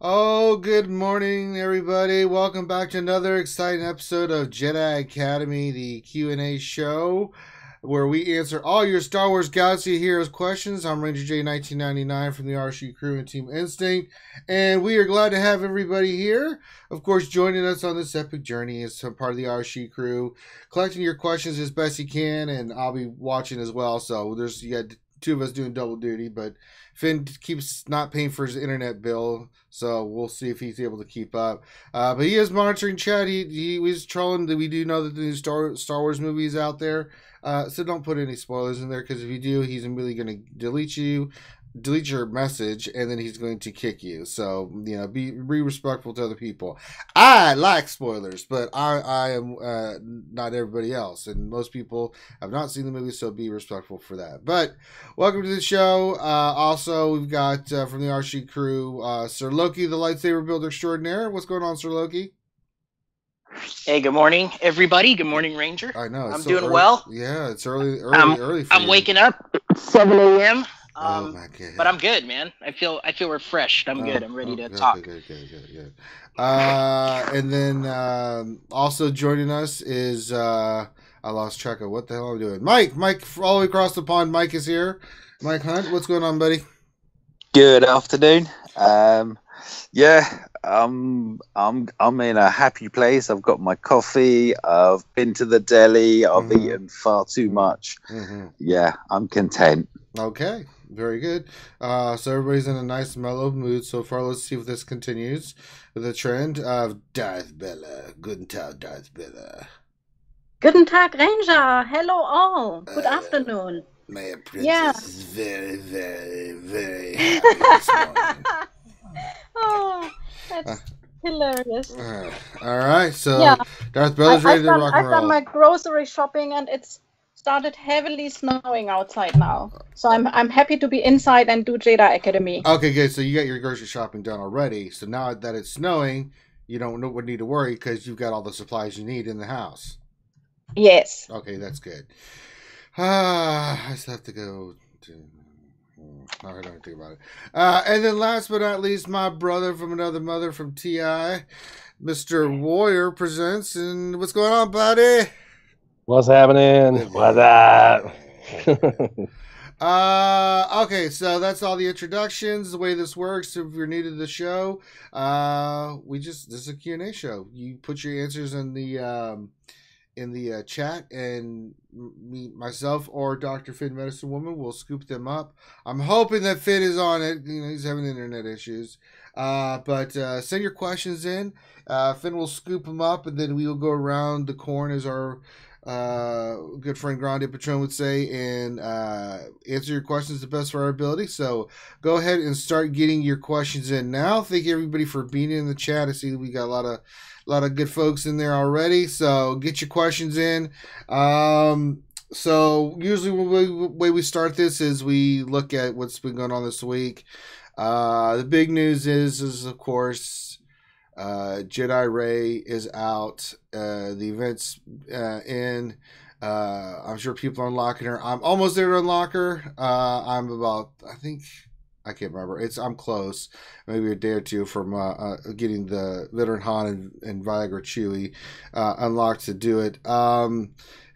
Oh, good morning, everybody. Welcome back to another exciting episode of Jedi Academy, the Q&A show, where we answer all your Star Wars Galaxy Heroes questions. I'm Ranger J 1999 from the RC crew and Team Instinct, and we are glad to have everybody here. Of course, joining us on this epic journey is some part of the RC crew, collecting your questions as best you can, and I'll be watching as well. So you got two of us doing double duty, but Finn keeps not paying for his internet bill, so we'll see if he's able to keep up. But he is monitoring chat. He was trolling that we do know that the new Star Wars movie is out there. So don't put any spoilers in there, because if you do, he's immediately going to delete your message, and then he's going to kick you. So, be respectful to other people. I like spoilers, but I am not everybody else, and most people have not seen the movie, so be respectful for that. But welcome to the show. Also, we've got from the RC crew, Sir Loki, the lightsaber builder extraordinaire. What's going on, Sir Loki? Hey, good morning, everybody. Good morning, Ranger. I know. I'm doing well. Yeah, it's early for I'm you. waking up at 7 a.m. Oh my God. But I'm good, man. I feel refreshed. I'm good. I'm ready to talk. Good. And then also joining us is I lost track of what the hell I'm doing. Mike, all the way across the pond. Mike is here. Mike Hunt, what's going on, buddy? Good afternoon. Yeah, I'm in a happy place. I've got my coffee. I've been to the deli. I've eaten far too much. Yeah, I'm content. Okay, very good. So everybody's in a nice mellow mood so far. Let's see if this continues with the trend of Darth Bella. Guten Tag, Darth Bella. Guten Tag, Ranger. Hello all. Good afternoon. My apprentice is very, very, very happy this morning. Oh, that's hilarious. All right, so yeah. Darth Bella's ready to rock and I've roll. done my grocery shopping, and it's started heavily snowing outside now. So I'm happy to be inside and do Jedi Academy. Okay, good. So you got your grocery shopping done already. So now that it's snowing, you don't need to worry, because you've got all the supplies you need in the house. Yes. Okay, that's good. I just have to go to... I don't think about it. And then last but not least, my brother from another mother from TI, Mr. Warrior presents. And what's going on, buddy? What's happening? What's up? Okay, so that's all the introductions. The way this works, if you're new to the show, this is a Q&A show. You put your answers in the chat, and myself or Dr. Finn Medicine Woman will scoop them up. I'm hoping that Finn is on it. He's having internet issues. But send your questions in. Finn will scoop them up, and then we will go around the corn, as our good friend Grande Patron would say, and answer your questions the best of our ability. So go ahead and start getting your questions in now. Thank you, everybody, for being in the chat. I see that we got a lot of good folks in there already, so get your questions in. So usually the way we start this is we look at what's been going on this week. The big news is of course Jedi Ray is out. The event's in. I'm sure people are unlocking her. I'm almost there to unlock her. I'm about, I can't remember. I'm close, maybe a day or two from getting the veteran Han and Viagra Chewie unlocked to do it.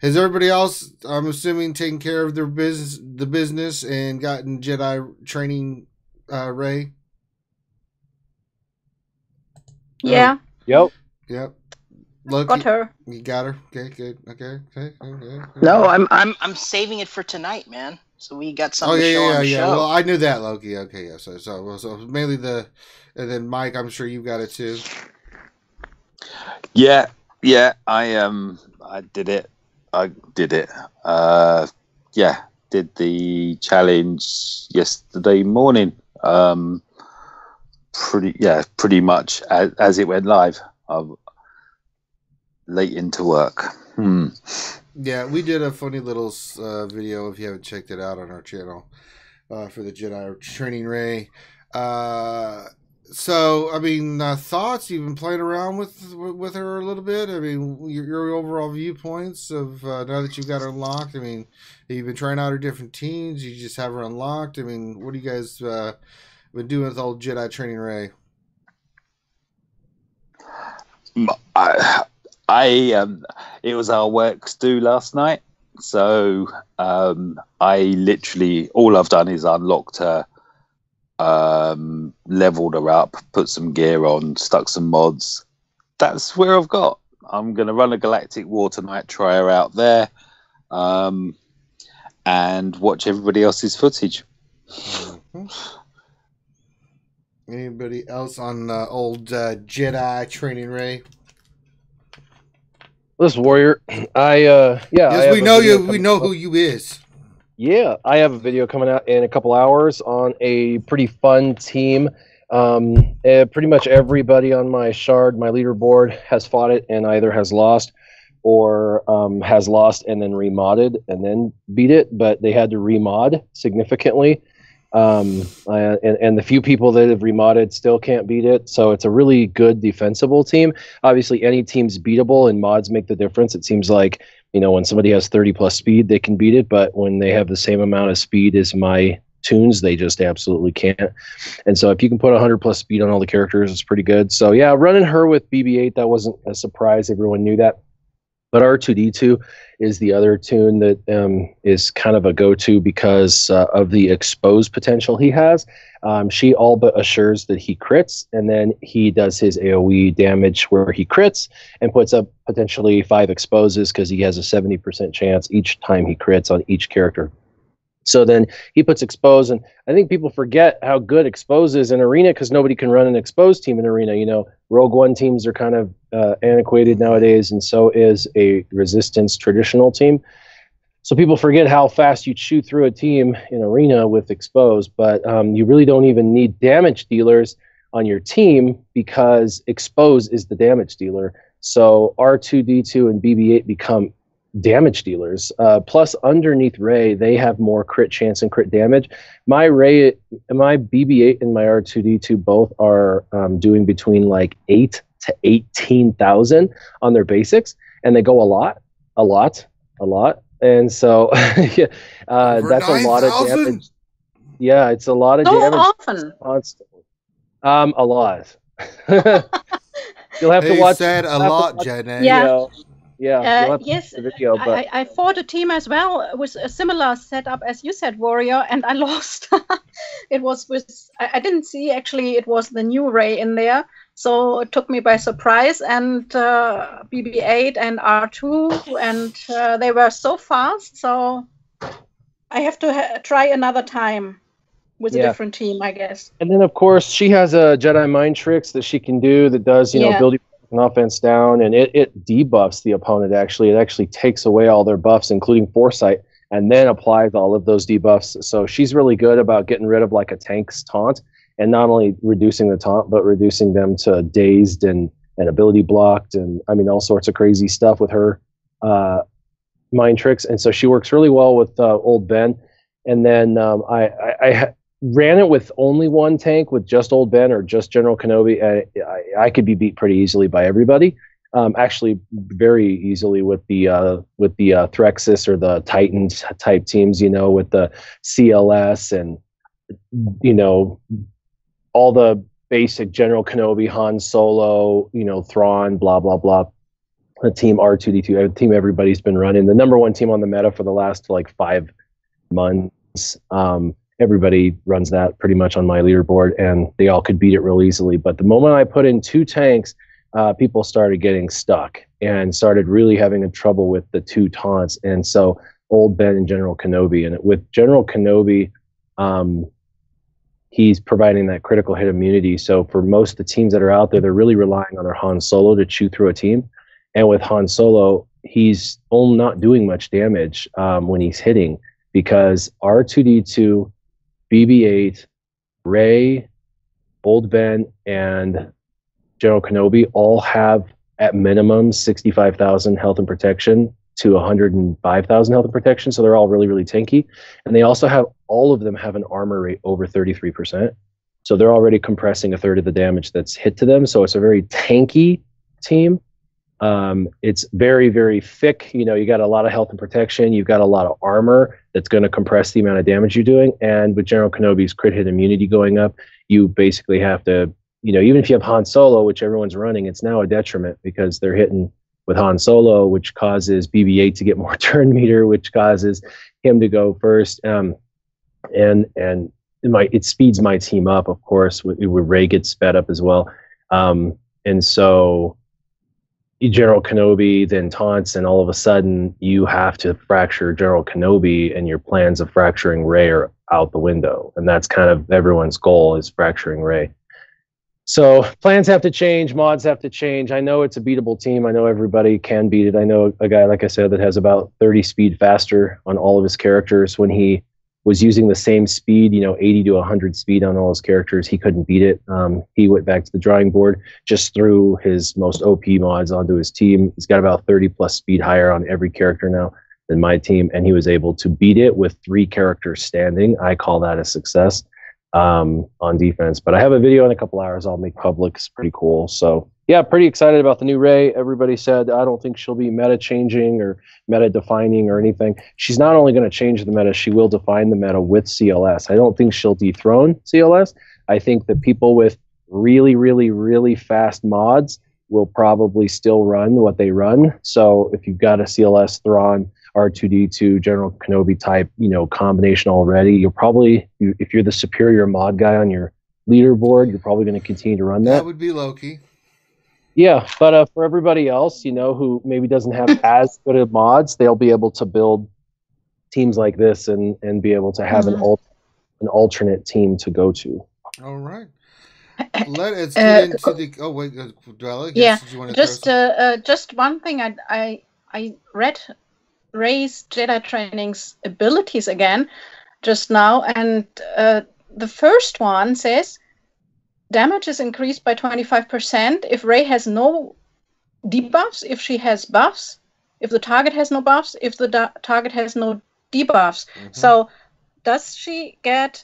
Has everybody else, I'm assuming, taken care of the business and gotten Jedi training Ray? Yeah. Yep. Loki, got her. You got her. Okay, good. Okay. No, I'm saving it for tonight, man. So we got something to show on the show. Well, I knew that, Loki. Okay, yeah. So mainly and then Mike, I'm sure you got it too. Yeah. I did it. Yeah, did the challenge yesterday morning. Pretty much as it went live. Late into work. Yeah, we did a funny little video, if you haven't checked it out, on our channel for the Jedi training Ray. So, I mean, thoughts? You've been playing around with her a little bit. I mean, your overall viewpoints of now that you've got her unlocked. I mean, you've been trying out her different teams. You just have her unlocked. I mean, what do you guys been doing with old Jedi training Ray? It was our works due last night, so I literally all I've done is unlocked her, leveled her up, put some gear on, stuck some mods. That's where I've got. I'm gonna run a Galactic War tonight, try her out there, and watch everybody else's footage. Mm-hmm. Anybody else on old Jedi training, Ray? Listen, Warrior, yes, we know you. We know who you is. Yeah, I have a video coming out in a couple hours on a pretty fun team. Pretty much everybody on my shard, my leaderboard, has fought it and either has lost or has lost and then remodded and then beat it, but they had to remod significantly. And the few people that have remodded still can't beat it, so it's a really good defensible team. Obviously, any team's beatable, and mods make the difference. It seems like, when somebody has 30 plus speed, they can beat it, but when they have the same amount of speed as my tunes, they just absolutely can't. And so if you can put 100 plus speed on all the characters, it's pretty good. So yeah, running her with BB-8, that wasn't a surprise. Everyone knew that. But R2-D2 is the other tune that is kind of a go-to because of the exposed potential he has. She all but assures that he crits, and then he does his AoE damage where he crits and puts up potentially 5 exposes because he has a 70% chance each time he crits on each character. So then he puts expose, and I think people forget how good expose is in arena because nobody can run an exposed team in arena. Rogue One teams are kind of antiquated nowadays, and so is a resistance traditional team. So people forget how fast you shoot through a team in arena with expose, but you really don't even need damage dealers on your team because expose is the damage dealer. So R2-D2 and BB-8 become damage dealers. Plus, underneath Ray, they have more crit chance and crit damage. My BB-8 and my R2-D2 both are doing between like 8 to 18,000 on their basics, and they go a lot. And so, that's a lot of damage. Yeah, it's a lot of damage. Often. Constantly. A lot. You'll have to watch. Said a lot, Jenny. Yeah. Yes. The video, but I fought a team as well with a similar setup as you said, Warrior, and I lost. It was I didn't see actually it was the new Ray in there, so it took me by surprise. And BB-8 and R2, and they were so fast. So I have to try another time with a different team, I guess. And then of course she has a Jedi mind tricks that she can do that does build an offense down, and it debuffs the opponent. It actually takes away all their buffs, including foresight, and then applies all of those debuffs. So she's really good about getting rid of like a tank's taunt, and not only reducing the taunt, but reducing them to dazed and ability blocked, and all sorts of crazy stuff with her mind tricks. And so she works really well with Old Ben. And then I ran it with only one tank, with just Old Ben or just General Kenobi. I could be beat pretty easily by everybody. Actually, very easily with the Threxis or the Titans type teams. With the CLS and all the basic General Kenobi, Han Solo, Thrawn, blah blah blah. The team R2-D2, a team everybody's been running. The number one team on the meta for the last like 5 months. Everybody runs that pretty much on my leaderboard, and they all could beat it real easily. But the moment I put in 2 tanks, people started getting stuck and started really having trouble with the 2 taunts. And so Old Ben and General Kenobi, and with General Kenobi, he's providing that critical hit immunity. So for most of the teams that are out there, they're really relying on their Han Solo to chew through a team. And with Han Solo, he's only not doing much damage when he's hitting, because R2-D2, BB-8, Ray, Old Ben, and General Kenobi all have at minimum 65,000 health and protection to 105,000 health and protection, so they're all really, really tanky. And they also have, all of them have an armor rate over 33%, so they're already compressing a third of the damage that's hit to them. So it's a very tanky team. It's very, very thick. You got a lot of health and protection. You've got a lot of armor that's going to compress the amount of damage you're doing. And with General Kenobi's crit hit immunity going up, you basically have to, even if you have Han Solo, which everyone's running, it's now a detriment because they're hitting with Han Solo, which causes BB-8 to get more turn meter, which causes him to go first. And it speeds my team up, of course, with Rey gets sped up as well. And so General Kenobi then taunts, and all of a sudden you have to fracture General Kenobi, and your plans of fracturing Rey are out the window. And that's kind of everyone's goal, is fracturing Rey. So plans have to change, mods have to change. I know it's a beatable team. I know everybody can beat it. I know a guy, like I said, that has about 30 speed faster on all of his characters. When he was using the same speed, 80 to 100 speed on all his characters, he couldn't beat it. He went back to the drawing board, just threw his most OP mods onto his team. He's got about 30 plus speed higher on every character now than my team, and he was able to beat it with 3 characters standing. I call that a success on defense. But I have a video in a couple hours I'll make public. It's pretty cool. So yeah, pretty excited about the new Rey. Everybody said I don't think she'll be meta changing or meta defining or anything. She's not only going to change the meta, she will define the meta with CLS. I don't think she'll dethrone CLS. I think that people with really, really, really fast mods will probably still run what they run. So if you've got a CLS Thrawn, R2D2, General Kenobi type, combination already, you're probably, if you're the superior mod guy on your leaderboard, you're probably going to continue to run that. That would be Loki. Yeah, but for everybody else, who maybe doesn't have as good of mods, they'll be able to build teams like this and be able to have an alternate team to go to. All right. Let's get into the. Oh wait, Dwella. Yeah, just one thing. I read Rey's Jedi training's abilities again just now, and the first one says damage is increased by 25% if Rey has no debuffs, if she has buffs, if the target has no buffs, if the target has no debuffs. So does she get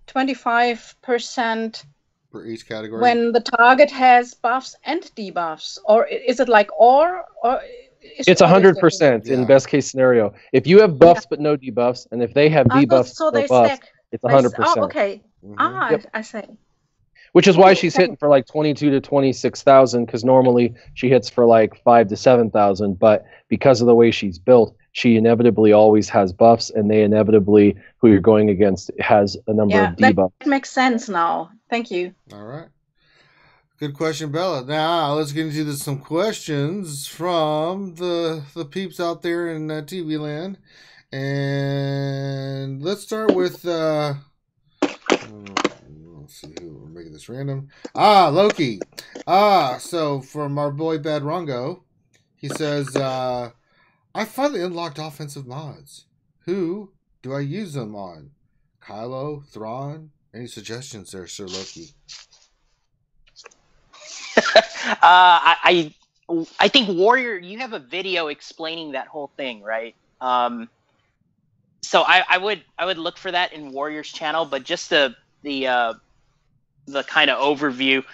25% for each category when the target has buffs and debuffs, or is it like or it's 100% in best case scenario? If you have buffs but no debuffs, and if they have debuffs, so they buffs, stack. it's 100%. Oh, okay. Yep. I see. Which is why she's hitting for like 22 to 26,000, because normally she hits for like 5 to 7,000. But because of the way she's built, she inevitably always has buffs, and they inevitably, who you're going against, has a number of debuffs. That makes sense now. Thank you. All right. Good question, Bella. Now let's get into some questions from the peeps out there in TV land, and let's start with. Let's see who we're making this random. Loki. So from our boy Bad Rongo, he says, I finally unlocked offensive mods. Who do I use them on? Kylo, Thrawn? Any suggestions there, Sir Loki? I think Warrior, you have a video explaining that whole thing, right? So I would look for that in Warrior's channel, but just the kind of overview.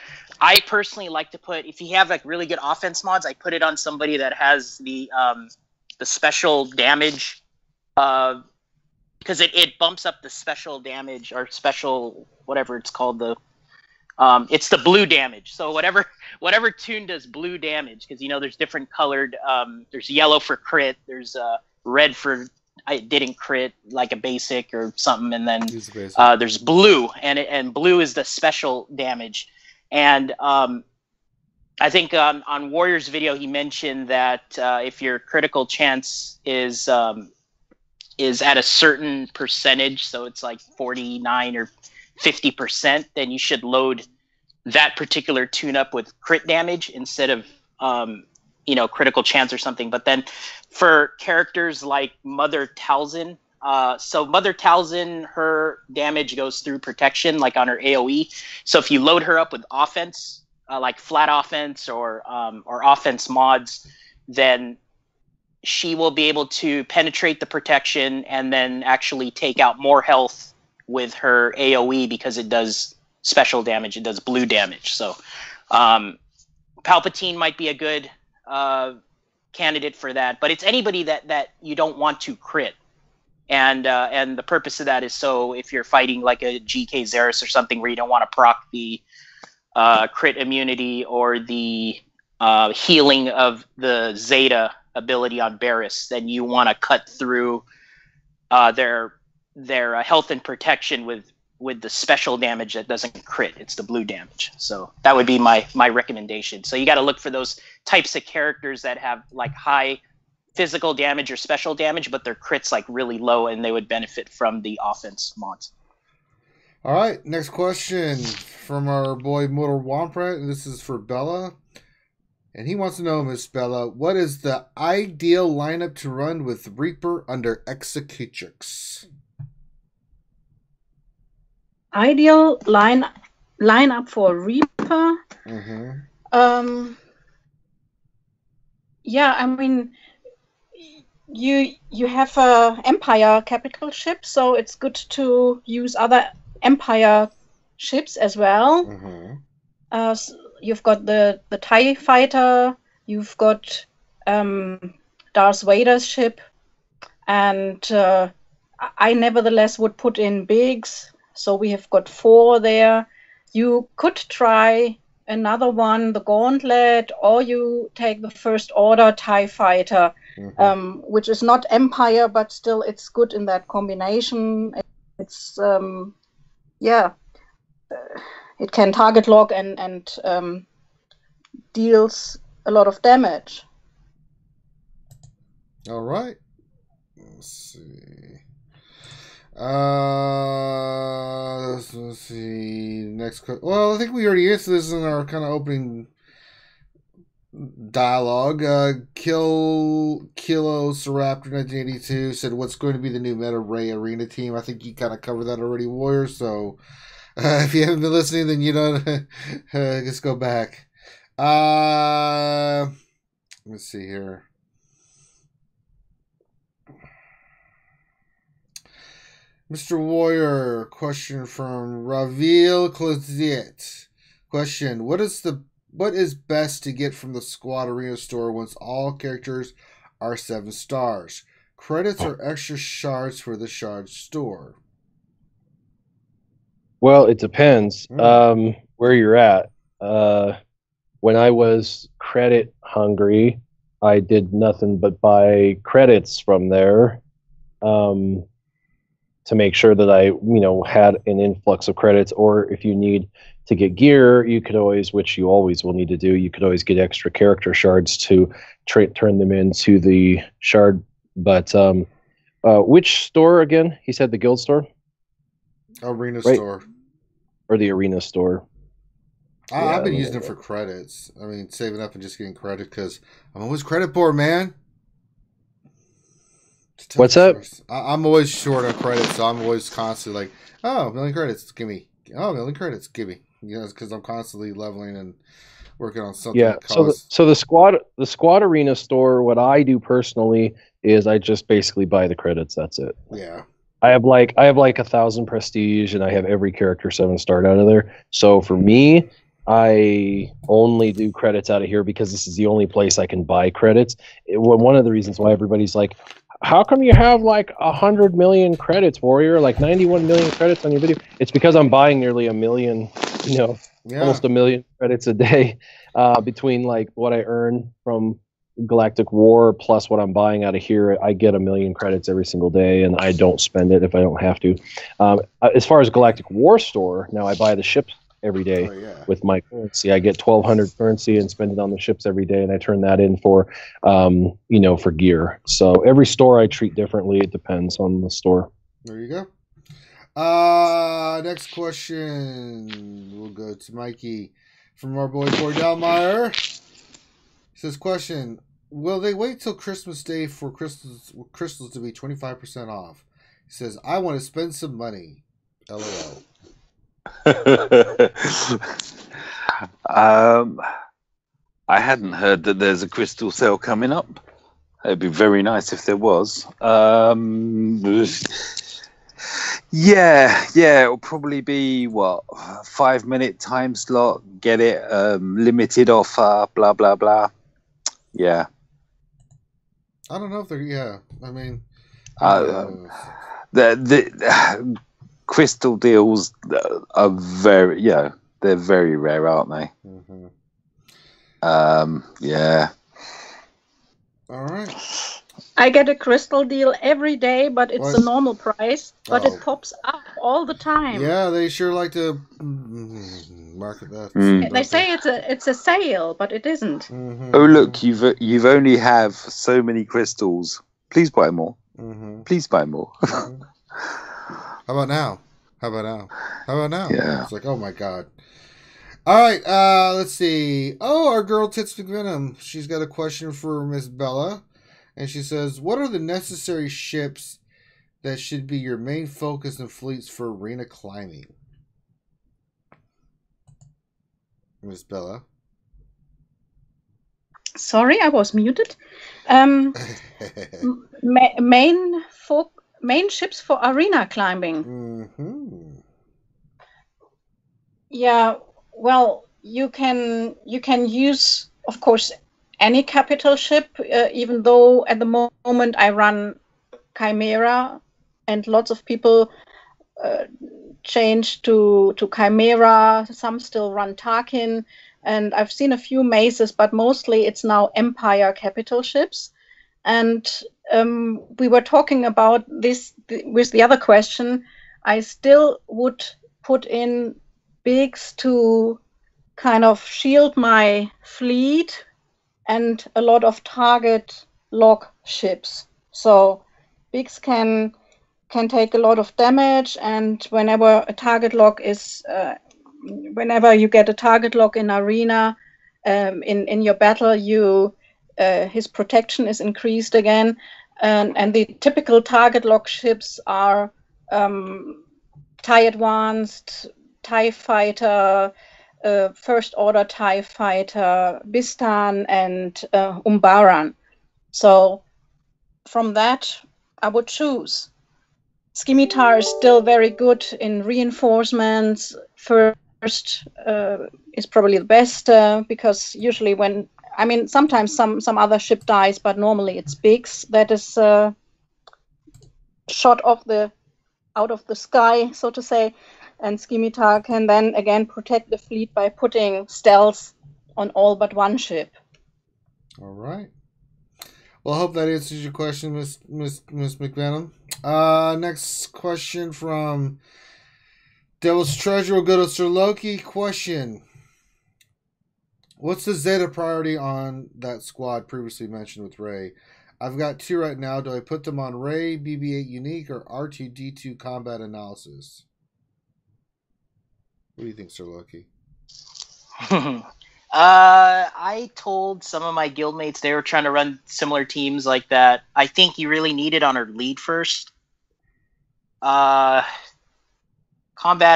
I personally like to put, if you have like really good offense mods, I put it on somebody that has the special damage, because it bumps up the special damage or special whatever it's called, it's the blue damage. So whatever tune does blue damage, because there's different colored. There's yellow for crit. There's red for I didn't crit, like a basic or something, and then there's blue, and blue is the special damage. And I think on Warrior's video he mentioned that if your critical chance is at a certain percentage, so it's like 49 or 50%, then you should load that particular tune up with crit damage instead of critical chance or something. But then for characters like Mother Talzin, so Mother Talzin, her damage goes through protection, like on her AoE. So if you load her up with offense, like flat offense or offense mods, then she will be able to penetrate the protection and then actually take out more health with her AoE, because it does special damage. It does blue damage. So Palpatine might be a good candidate for that, but it's anybody that you don't want to crit, and the purpose of that is so if you're fighting like a GK Xeris or something where you don't want to proc the crit immunity or the healing of the Zeta ability on Barris, then you want to cut through their health and protection with the special damage that doesn't crit. It's the blue damage. So that would be my recommendation. So you got to look for those types of characters that have like high physical damage or special damage, but their crit's like really low, and they would benefit from the offense mods. All right, next question from our boy Mortal Wamprat. This is for Bella. And he wants to know, Miss Bella, what is the ideal lineup to run with Reaper under Executrix? Ideal lineup for Reaper? Mm-hmm. Yeah, I mean, you have a Empire capital ship, so it's good to use other Empire ships as well. Mm-hmm. So you've got the TIE fighter, you've got Darth Vader's ship, and I nevertheless would put in Biggs, so we have got 4 there. You could try another one, the Gauntlet, or you take the First Order TIE fighter, which is not Empire, but still it's good in that combination. It's it can target lock and deals a lot of damage. All right. Let's see. Let's see. Next question. Well, I think we already answered this in our kind of opening dialogue. Kilo Seraptor 1982 said, "What's going to be the new meta Ray Arena team?" I think you kind of covered that already, Warrior. So if you haven't been listening, then you don't. Just go back. Let's see here. Mr. Warrior, question from Ravil Cloziet. Question: What is best to get from the Squad Arena store once all characters are 7 stars? Credits or extra shards for the shard store? Well, it depends where you're at. When I was credit hungry, I did nothing but buy credits from there to make sure that I, had an influx of credits. Or if you need to get gear, you could always, which you always will need to do, you could always get extra character shards to turn them into the shard. But which store again? He said the guild store? Arena right? store. Or the arena store. I've been using them for credits. I mean, saving up and just getting credit because I'm always credit poor, man. What's up? I'm always short on credits, so I'm always constantly like, oh, 1 million credits, give me. Oh, 1 million credits, give me. Because I'm constantly leveling and working on something. Yeah. So the squad arena store, what I do personally is I just basically buy the credits. That's it. Yeah. I have like 1,000 prestige, and I have every character 7-starred out of there. So for me, I only do credits out of here because this is the only place I can buy credits. One of the reasons why everybody's like, how come you have like 100 million credits, Warrior? Like 91 million credits on your video? It's because I'm buying nearly 1 million, almost 1 million credits a day between like what I earn from Galactic War plus what I'm buying out of here. I get 1 million credits every single day, and I don't spend it if I don't have to. As far as Galactic War store, now I buy the ships every day with my currency. I get 1,200 currency and spend it on the ships every day, and I turn that in for for gear. So every store I treat differently. It depends on the store. There you go. Next question. We'll go to Mikey from our boy Corey Dalmeyer. He says, question: will they wait till Christmas Day for crystals to be 25% off? He says, I want to spend some money. LOL. I hadn't heard that there's a crystal sale coming up. It'd be very nice if there was. It'll probably be 5-minute time slot, get it, limited offer, blah blah blah. Yeah. I don't know if they're I mean the crystal deals are very They're very rare, aren't they? Mm-hmm. Yeah. All right. I get a crystal deal every day, but it's What? a normal price. But Oh. it pops up all the time. Yeah, they sure like to market that. They say it's a sale, but it isn't. Mm-hmm. Oh look, you've only have so many crystals. Please buy more. Mm-hmm. Please buy more. Mm-hmm. How about now? How about now? How about now? Yeah. It's like, oh my god. All right, let's see. Oh, our girl Tits McVenom. She's got a question for Miss Bella. And she says, what are the necessary ships that should be your main focus and fleets for arena climbing? Miss Bella. Sorry, I was muted. Main ships for arena climbing. Mm-hmm. Yeah, well, you can use, of course, any capital ship, even though at the moment I run Chimera, and lots of people change to Chimera. Some still run Tarkin, and I've seen a few Maces, but mostly it's now Empire capital ships. And we were talking about this with the other question. I still would put in bigs to kind of shield my fleet and a lot of target lock ships. So bigs can take a lot of damage, and whenever a target lock is, whenever you get a target lock in arena, in your battle, his protection is increased again, and the typical target lock ships are TIE Advanced, TIE Fighter, First Order TIE Fighter, Bistan, and Umbaran. So from that, I would choose. Scimitar is still very good in reinforcements. First is probably the best because usually sometimes some other ship dies, but normally it's bigs that is shot out of the sky, so to say. And Scimitar can then again protect the fleet by putting stealth on all but one ship. All right. Well, I hope that answers your question, Miss McVenom. Next question from Devil's Treasure. We'll go to Sir Loki. Question: what's the Zeta priority on that squad previously mentioned with Rey? I've got 2 right now. Do I put them on Rey, BB-8 Unique, or R2-D2 Combat Analysis? What do you think, Sir Loki? I told some of my guildmates they were trying to run similar teams like that. I think you really need it on her lead first. Combat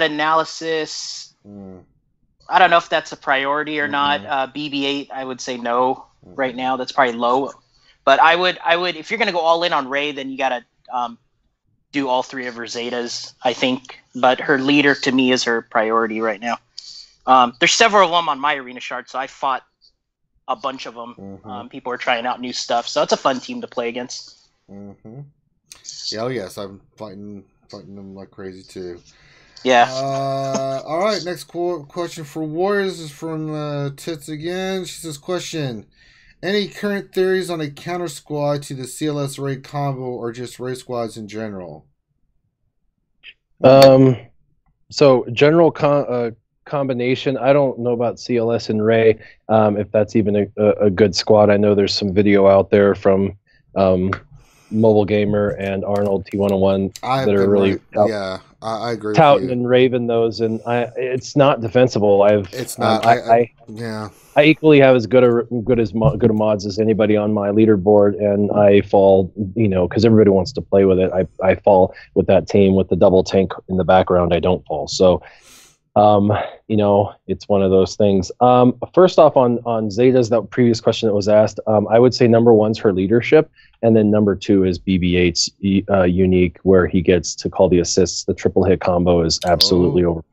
analysis. I don't know if that's a priority or not. BB-8, I would say no right now. That's probably low. But I would if you're gonna go all in on Rey, then you gotta do all 3 of her Zetas, I think. But her leader to me is her priority right now. There's several of them on my arena shard, so I fought a bunch of them. People are trying out new stuff, so it's a fun team to play against. Yeah, oh yes, I'm fighting them like crazy too. Yeah. All right, next question for Warriors is from Tits again. She says, question: any current theories on a counter squad to the CLS Rey combo, or just Rey squads in general? So general combination. I don't know about CLS and Rey, if that's even a good squad. I know there's some video out there from Mobile Gamer and Arnold T101 that are really I agree touting with you. and raving those, and it's not defensible. It's not. I equally have as good a mods as anybody on my leaderboard, and I fall, because everybody wants to play with it. I fall with that team with the double tank in the background. I don't fall. So, it's one of those things. First off, on Zetas, that previous question that was asked, I would say number 1's her leadership, and then number 2 is BB-8's unique, where he gets to call the assists. The triple hit combo is absolutely over.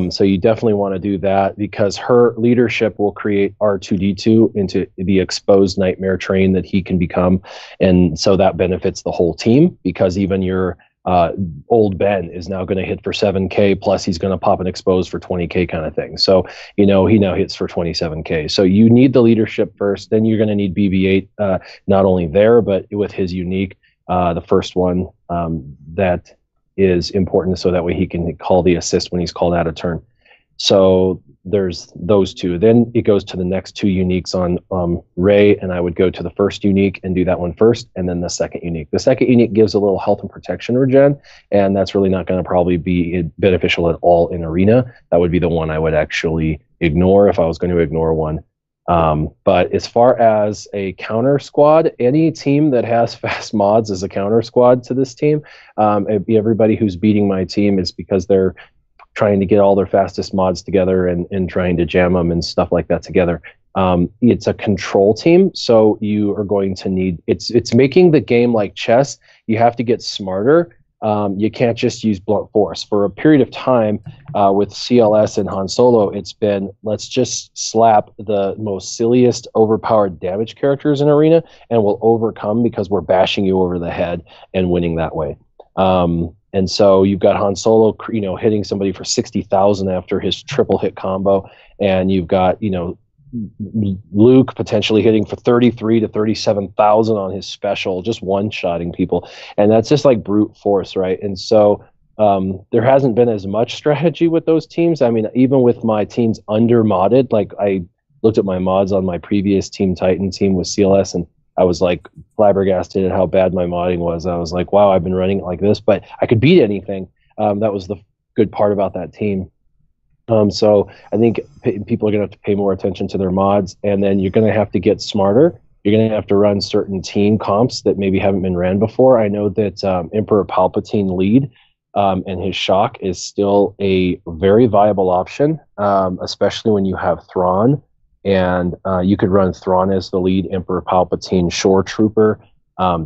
So you definitely want to do that, because her leadership will create R2-D2 into the exposed nightmare train that he can become. And so that benefits the whole team, because even your old Ben is now going to hit for 7K, plus he's going to pop an expose for 20K kind of thing. So, he now hits for 27K. So you need the leadership first, then you're going to need BB-8, not only there, but with his unique, the first one that is important so that way he can call the assist when he's called out of turn. So there's those two. Then it goes to the next two uniques on Rey, and I would go to the first unique and do that one first, and then the second unique. The second unique gives a little health and protection regen, and that's really not going to probably be beneficial at all in arena. That would be the one I would actually ignore if I was going to ignore one. But as far as a counter squad, any team that has fast mods is a counter squad to this team. Everybody who's beating my team is because they're trying to get all their fastest mods together and trying to jam them and stuff like that together. It's a control team, so you are going to need, it's making the game like chess. You have to get smarter. You can't just use blunt force. For a period of time with CLS and Han Solo, it's been, let's just slap the most silliest overpowered damage characters in arena and we'll overcome because we're bashing you over the head and winning that way. And so you've got Han Solo, hitting somebody for 60,000 after his triple hit combo, and you've got, Luke potentially hitting for 33 to 37,000 on his special, just one-shotting people, and that's just like brute force, right? And so there hasn't been as much strategy with those teams. I mean, even with my teams under modded, like I looked at my mods on my previous Team Titan team with CLS, and I was like flabbergasted at how bad my modding was. I was like, wow, I've been running it like this, but I could beat anything. That was the good part about that team. So I think people are going to have to pay more attention to their mods, and then you're going to have to get smarter. You're going to have to run certain team comps that maybe haven't been ran before. I know that Emperor Palpatine lead and his shock is still a very viable option, especially when you have Thrawn. And you could run Thrawn as the lead, Emperor Palpatine, Shore Trooper,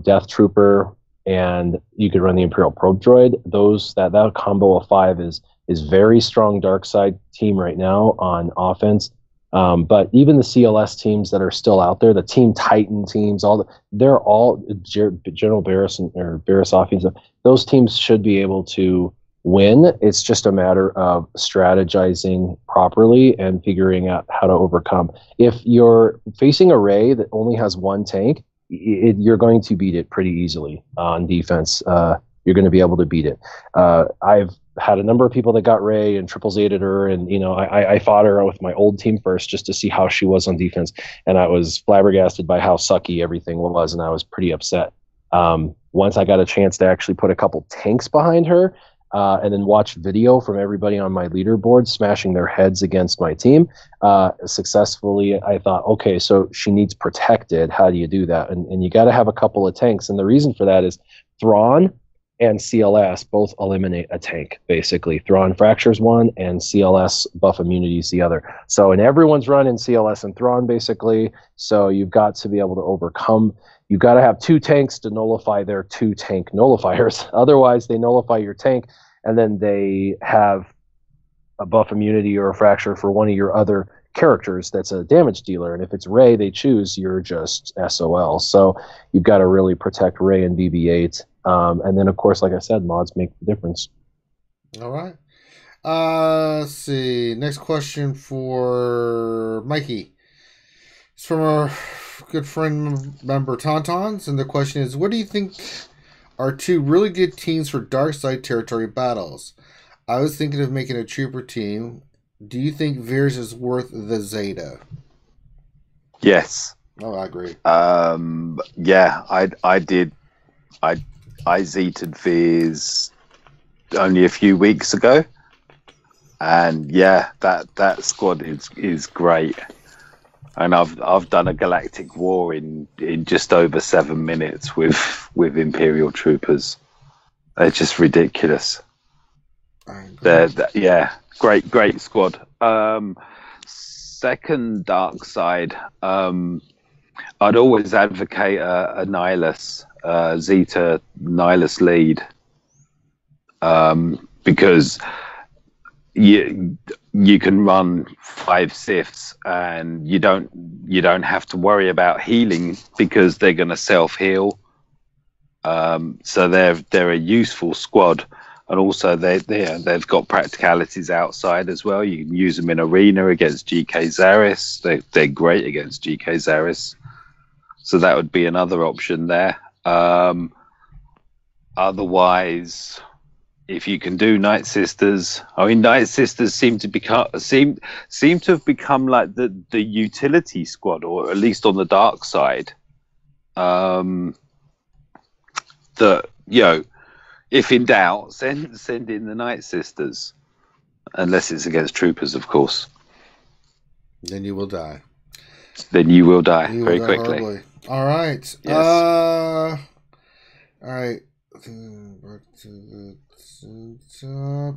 Death Trooper, and you could run the Imperial Probe Droid. That combo of 5 is very strong dark side team right now on offense. But even the CLS teams that are still out there, the Team Titan teams, they're all General Barriss or Barriss, those teams should be able to win. It's just a matter of strategizing properly and figuring out how to overcome. If you're facing a Rey that only has one tank, you're going to beat it pretty easily on defense. You're going to be able to beat it. I've had a number of people that got Rey and triple Z'd her, and I fought her with my old team first just to see how she was on defense, and I was flabbergasted by how sucky everything was, and I was pretty upset. Once I got a chance to actually put a couple tanks behind her, and then watch video from everybody on my leaderboard smashing their heads against my team successfully, I thought, okay, so she needs protected. How do you do that? And you got to have a couple of tanks. And the reason for that is Thrawn and CLS both eliminate a tank, basically. Thrawn fractures one, and CLS buff immunities the other. So, and everyone's running CLS and Thrawn, basically. So you've got to be able to overcome. You've got to have 2 tanks to nullify their 2 tank nullifiers. Otherwise, they nullify your tank, and then they have a buff immunity or a fracture for one of your other characters that's a damage dealer. And if it's Rey they choose, you're just SOL. So you've got to really protect Rey and BB-8. And then, of course, like I said, mods make the difference. All right. Let's see. Next question for Mikey. It's from our good friend member Tauntauns, and the question is, what do you think are 2 really good teams for dark side territory battles? I was thinking of making a trooper team. Do you think Veers is worth the Zeta? Yes. Oh, I agree. Yeah, I did. I Zeted Veers only a few weeks ago, and yeah, that squad is great. And I've done a galactic war in just over 7 minutes with Imperial troopers. They're just ridiculous. Yeah, great squad. Second dark side, I'd always advocate a Nihilus, Zeta Nihilus lead, because you can run 5 Siths and you don't have to worry about healing because they're going to self-heal. So they're a useful squad, and also they've got practicalities outside as well. You can use them in arena against GK Zaris. They're great against GK Zaris, so that would be another option there. Otherwise, if you can do Night Sisters, I mean, Night Sisters seem to have become like the utility squad, or at least on the dark side. That, you know, if in doubt, send in the Night Sisters, unless it's against troopers, of course. Then you will die. Then you will die very quickly. Horribly. All right. Yes. All right.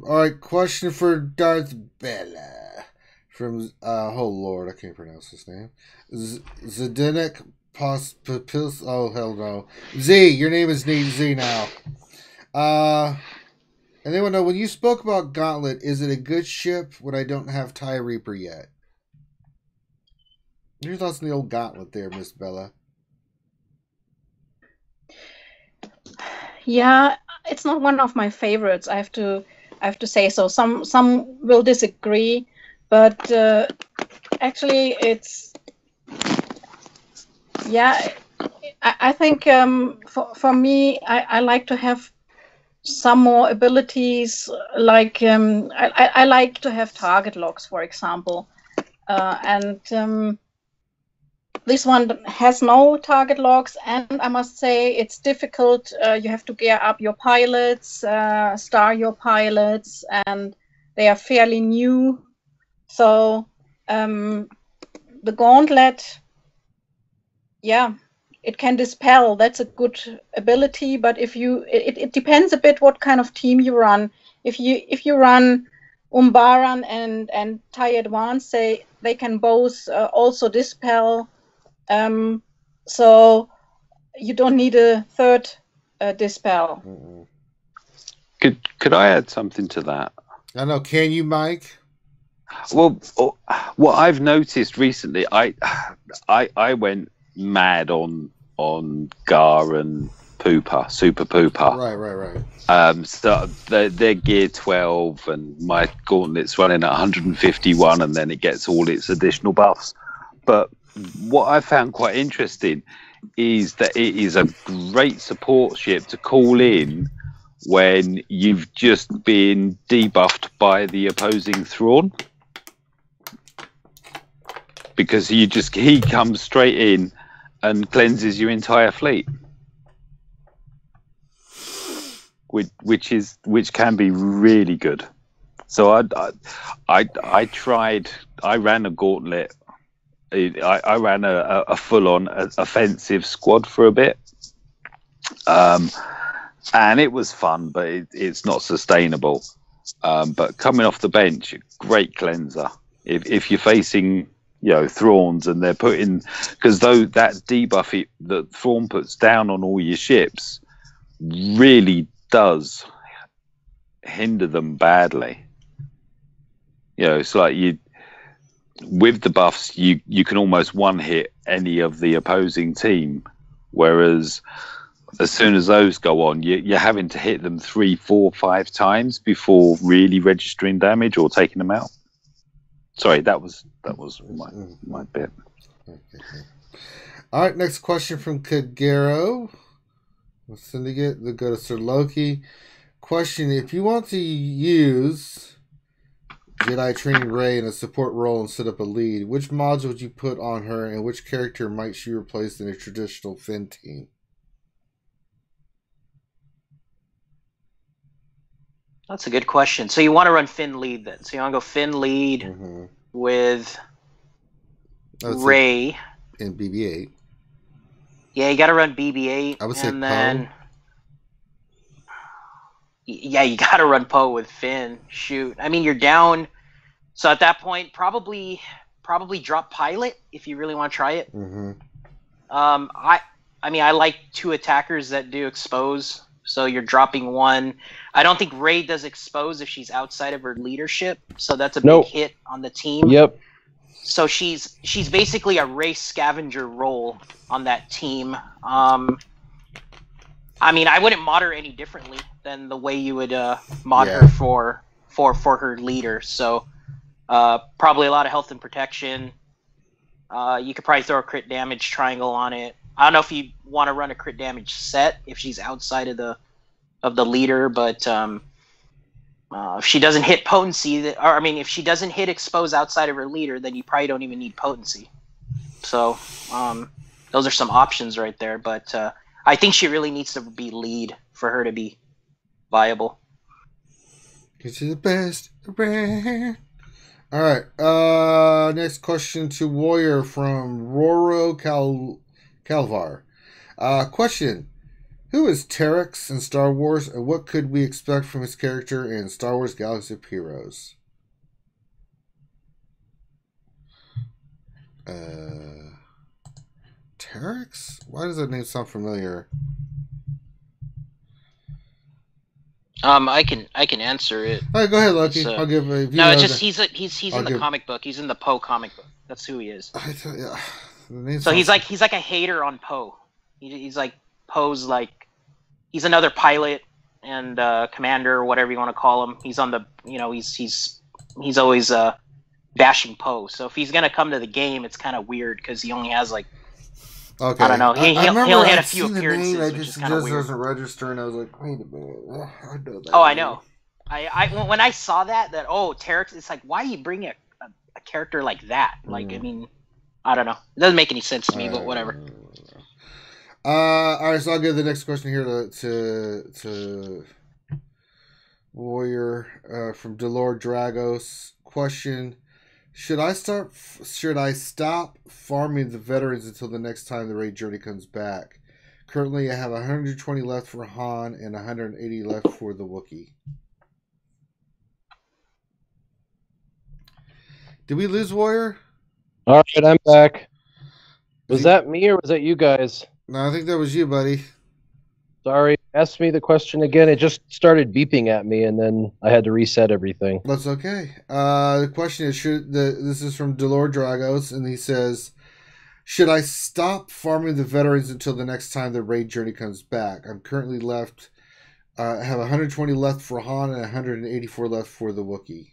All right. Question for Darth Bella from oh Lord, I can't pronounce his name. Zdenek Pospils. Oh hell no. Z, your name is Z now. And they want to know, when you spoke about Gauntlet, is it a good ship when I don't have TIE Reaper yet? Your thoughts on the old Gauntlet there, Miss Bella? Yeah, it's not one of my favorites. I have to say so. Some will disagree, but actually, it's I think for me, I like to have some more abilities. Like I like to have target locks, for example, and this one has no target locks, and I must say it's difficult. You have to gear up your pilots, star your pilots, and they are fairly new. So the Gauntlet, yeah, it can dispel. That's a good ability, but if you, it depends a bit what kind of team you run. If you run Umbaran and TIE Advance, they can both also dispel. So you don't need a third dispel. Could I add something to that? I know. Can you, Mike? Well, what I've noticed recently, I went mad on Gar and Pooper, Super Pooper. Right. So they're gear 12, and my Gauntlet's running at 151, and then it gets all its additional buffs. But what I found quite interesting is that it is a great support ship to call in when you've just been debuffed by the opposing Thrawn, because he comes straight in and cleanses your entire fleet, which can be really good. So I ran a Gauntlet. I ran a full-on offensive squad for a bit, and it was fun, but it's not sustainable. But coming off the bench, great cleanser. If you're facing, you know, Thrawns, and they're putting, because though that debuff that Thrawn puts down on all your ships really does hinder them badly. You know, it's like with the buffs, you can almost one hit any of the opposing team, whereas as soon as those go on, you're having to hit them 3, 4, 5 times before really registering damage or taking them out. Sorry, that was my bit. All right, next question from Kagero. Syndicate. They go to Sir Loki. Question: if you want to use Jedi training Rey in a support role and set up a lead, which mods would you put on her, and which character might she replace in a traditional Finn team? That's a good question. So you want to run Finn lead then? So you want to go Finn lead with Rey and BB-8. Yeah, you got to run BB-8. I would say Poe. Yeah, you got to run Poe with Finn. Shoot, I mean, you're down. So at that point, probably drop Pilot if you really want to try it. I mean, I like 2 attackers that do expose. So you're dropping 1. I don't think Rey does expose if she's outside of her leadership. So that's a big hit on the team. Yep. So she's basically a Rey scavenger role on that team. I mean, I wouldn't mod her any differently than the way you would mod her for her leader. So probably a lot of health and protection. You could probably throw a crit damage triangle on it. I don't know if you want to run a crit damage set if she's outside of the leader, but if she doesn't hit potency, if she doesn't hit expose outside of her leader, then you probably don't even need potency. So those are some options right there. But I think she really needs to be lead for her to be viable. Because she's the best around. All right. Next question to Warrior from Roro Calvar. Question. Who is Terex in Star Wars, and what could we expect from his character in Star Wars Galaxy of Heroes? Terex? Why does that name sound familiar? I can answer it. All right, go ahead, Lucky. I'll give. No, it's just he's in the comic book. He's in the Poe comic book. That's who he is. So he's like a hater on Poe. He's like Poe's like. He's another pilot and commander or whatever you want to call him. He's on the he's always bashing Poe. So if he's gonna come to the game, it's kind of weird because he only has like. Okay. I don't know. He'll hit a few appearances, which is kind of weird. Doesn't register, and I was like, wait a minute. I know that. Oh, I know. When I saw that Terex, it's like, why you bring a character like that? Like, I mean, I don't know. It doesn't make any sense to me, but whatever. All right, so I'll give the next question here to Warrior from Delor Dragos. Question. Should I stop farming the veterans until the next time the raid journey comes back? Currently, I have 120 left for Han and 180 left for the Wookiee. Did we lose Warrior? All right, I'm back. Was that me or was that you guys? No, I think that was you, buddy. Sorry. Ask me the question again. It just started beeping at me, and then I had to reset everything. That's okay. The question is, this is from Delor Dragos, and he says, should I stop farming the veterans until the next time the raid journey comes back? I'm currently left. I have 120 left for Han and 184 left for the Wookiee.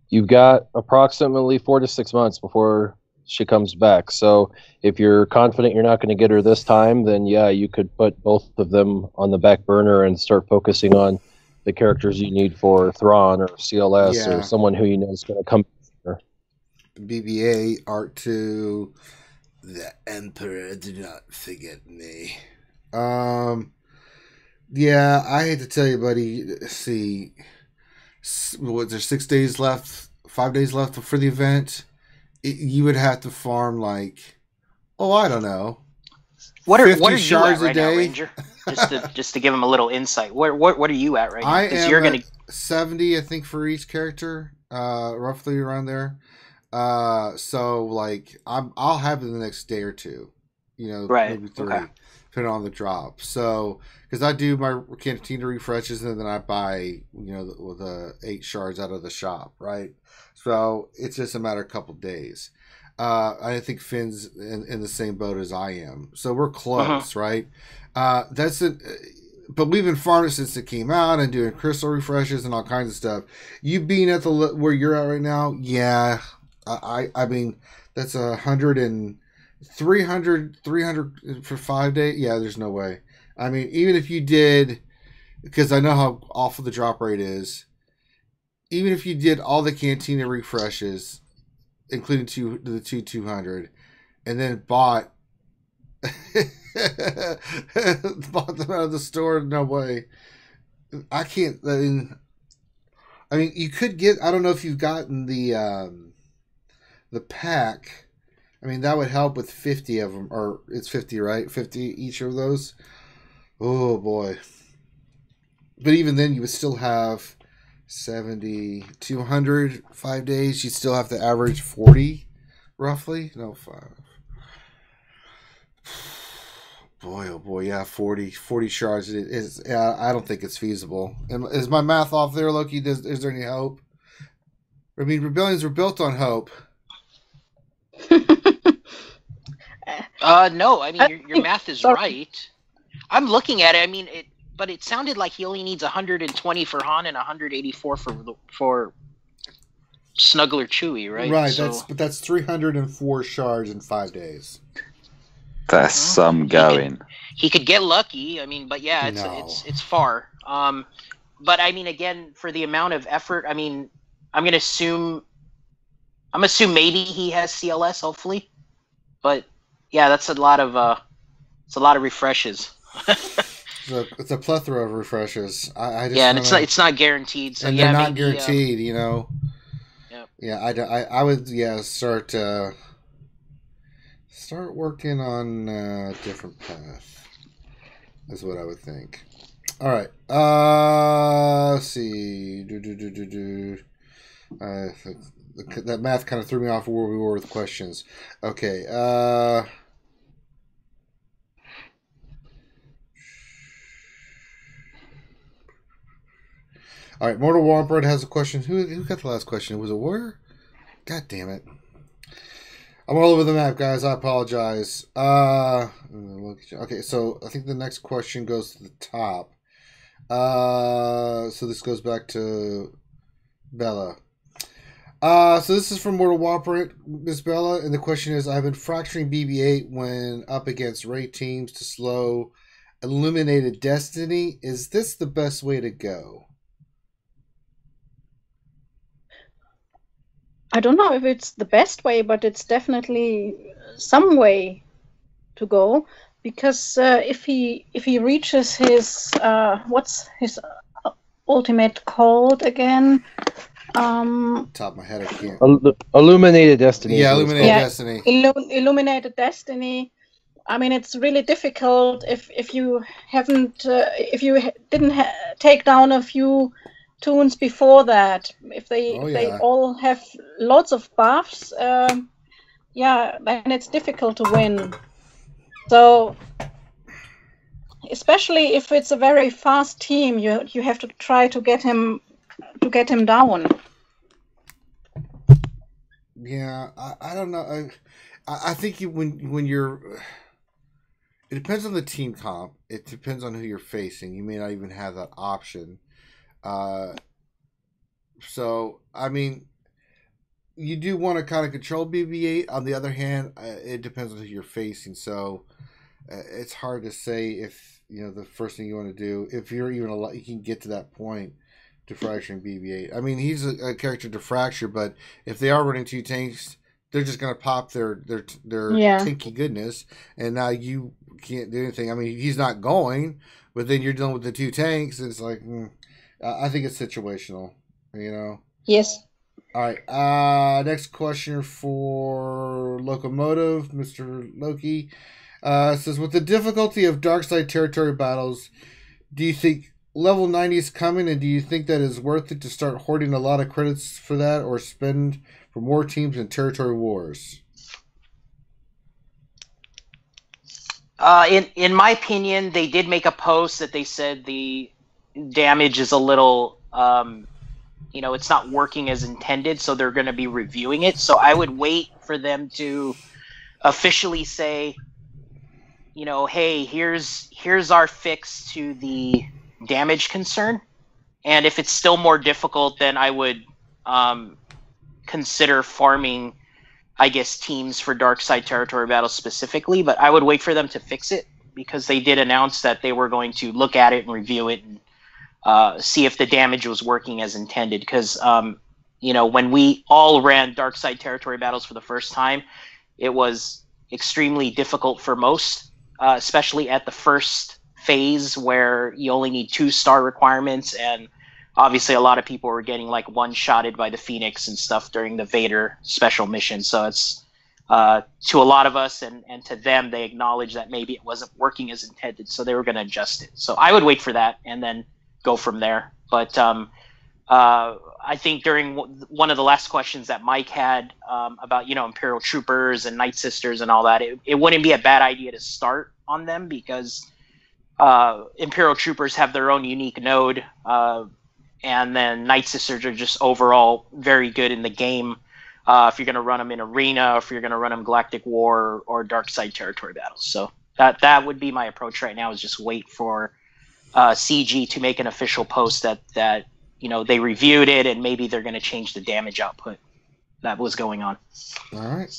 You've got approximately 4 to 6 months before she comes back. So if you're confident you're not going to get her this time, then yeah, you could put both of them on the back burner and start focusing on the characters you need for Thrawn or CLS or someone who you know is going to come. BB-8, Art 2, the Emperor, do not forget me. Yeah, I hate to tell you, buddy. See, was there 6 days left, 5 days left for the event? You would have to farm like, I don't know. What are you at right now, Ranger? just to give him a little insight. What are you at right now? I am you're at 70, I think, for each character, roughly around there. So like I'll have it in the next day or two, maybe 3, depending on the drop. So because I do my Cantina refreshes and then I buy the 8 shards out of the shop, right? So it's just a matter of a couple days. I think Finn's in the same boat as I am, so we're close, right? But we've been farming since it came out and doing crystal refreshes and all kinds of stuff. You being at where you're at right now, yeah. I mean, that's 100 and 300 for 5 days. Yeah, there's no way. I mean, even if you did, because I know how awful the drop rate is, even if you did all the Cantina refreshes, including the 200, and then bought them out of the store, no way. I can't. I mean, you could get. I don't know if you've gotten the pack. I mean, that would help with 50 of them, or it's 50, right? 50 each of those. Oh boy! But even then, you would still have 70, 200, 5 days. You'd still have to average 40, roughly. No, 5. Boy, oh boy, yeah, 40 shards. I don't think it's feasible. Is my math off there, Loki? Is there any hope? I mean, rebellions were built on hope. No, I mean your math is Sorry. right. I'm looking at it. I mean but it sounded like he only needs 120 for Han and 184 for Snuggler Chewie, right? Right. So, That's 304 shards in 5 days. That's some going. He could get lucky. I mean, but yeah, it's far. But I mean, again, for the amount of effort, I mean, I'm assume maybe he has CLS, hopefully. But yeah, that's a lot of refreshes. It's a plethora of refreshes. I just and it's not guaranteed. So and yeah, they're not maybe, guaranteed. You know. Yep. Yeah, I would start working on a different path. Is what I would think. All right. Let's see. That math kind of threw me off where we were with questions. Okay. All right. Mortal Womper has a question. Who got the last question? Was it Warrior? God damn it. I'm all over the map, guys. I apologize. Okay, so I think the next question goes to the top. So this goes back to Bella. So this is from Mortal Womper, Miss Bella, and the question is: I've been fracturing BB-8 when up against raid teams to slow Illuminated Destiny. Is this the best way to go? I don't know if it's the best way, but it's definitely some way to go, because if he reaches his what's his ultimate called again? Top of my head, I can't. Illuminated Destiny. Yeah, Illuminated Destiny. Illuminated Destiny. I mean, it's really difficult if you haven't didn't take down a few tunes before that. If they all have lots of buffs, then it's difficult to win. So, especially if it's a very fast team, you have to try to get him down. Yeah, I don't know. I think when you're, it depends on the team comp. It depends on who you're facing. You may not even have that option. So I mean, you do want to kind of control BB-8. On the other hand, it depends on who you're facing. So it's hard to say if the first thing you want to do, if you're even you can get to that point to fracturing BB-8. I mean, he's a character to fracture, but if they are running 2 tanks, they're just gonna pop their tanky goodness, and now you can't do anything. I mean, he's not going, but then you're dealing with the 2 tanks. And it's like, I think it's situational. Yes. All right. Next question for Locomotive, Mr. Loki. Says, with the difficulty of dark side territory battles, do you think level 90 is coming, and do you think that is worth it to start hoarding a lot of credits for that, or spend for more teams in territory wars? In my opinion, they did make a post that they said the damage is a little, it's not working as intended, so they're going to be reviewing it. So I would wait for them to officially say, hey, here's our fix to the damage concern. And if it's still more difficult, then I would consider farming, I guess, teams for dark side territory battles specifically. But I would wait for them to fix it, because they did announce that they were going to look at it and review it and see if the damage was working as intended. Because when we all ran dark side territory battles for the first time, it was extremely difficult for most, especially at the first phase where you only need 2-star requirements, and obviously a lot of people were getting like one-shotted by the Phoenix and stuff during the Vader special mission. So it's to a lot of us and to them, they acknowledged that maybe it wasn't working as intended, so they were going to adjust it. So I would wait for that and then go from there. But I think during one of the last questions that Mike had about Imperial Troopers and Night Sisters and all that, it wouldn't be a bad idea to start on them, because Imperial Troopers have their own unique node, and then Night Sisters are just overall very good in the game if you're going to run them in Arena, or if you're going to run them Galactic War or Dark Side Territory battles. So that would be my approach right now, is just wait for CG to make an official post that they reviewed it, and maybe they're going to change the damage output that was going on. All right.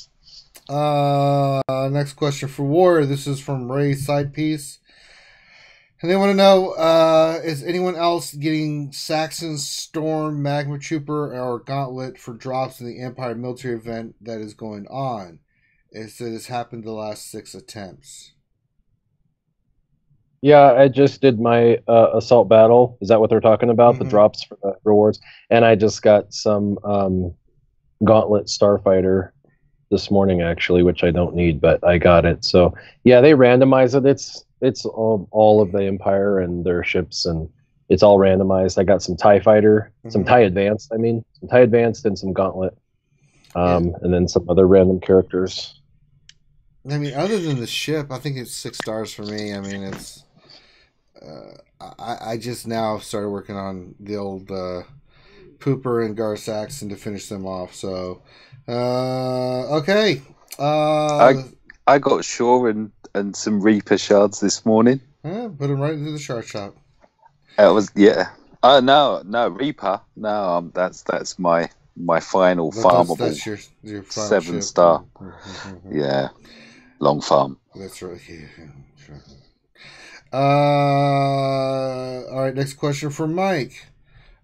Next question for War. This is from Ray Sidepiece. And they want to know, is anyone else getting Saxon's Storm, Magma Trooper, or Gauntlet for drops in the Empire military event that is going on? It has happened the last 6 attempts. Yeah, I just did my assault battle. Is that what they're talking about? Mm-hmm. The drops for the rewards? And I just got some Gauntlet Starfighter this morning, actually, which I don't need, but I got it. So, yeah, they randomize it. It's all of the Empire and their ships, and it's all randomized. I got some TIE Fighter, some TIE Advanced, some TIE Advanced and some Gauntlet, and then some other random characters. I mean, other than the ship, I think it's 6 stars for me. I mean, it's... I just now started working on the old Pooper and Gar Saxon to finish them off. So, okay. I got Shaw and some Reaper shards this morning. Put them right into the shard shop. That was no Reaper. No, that's my final farmable. That's your final 7 star. Mm-hmm. Yeah, long farm. That's right. Yeah, sure. All right, next question from Mike.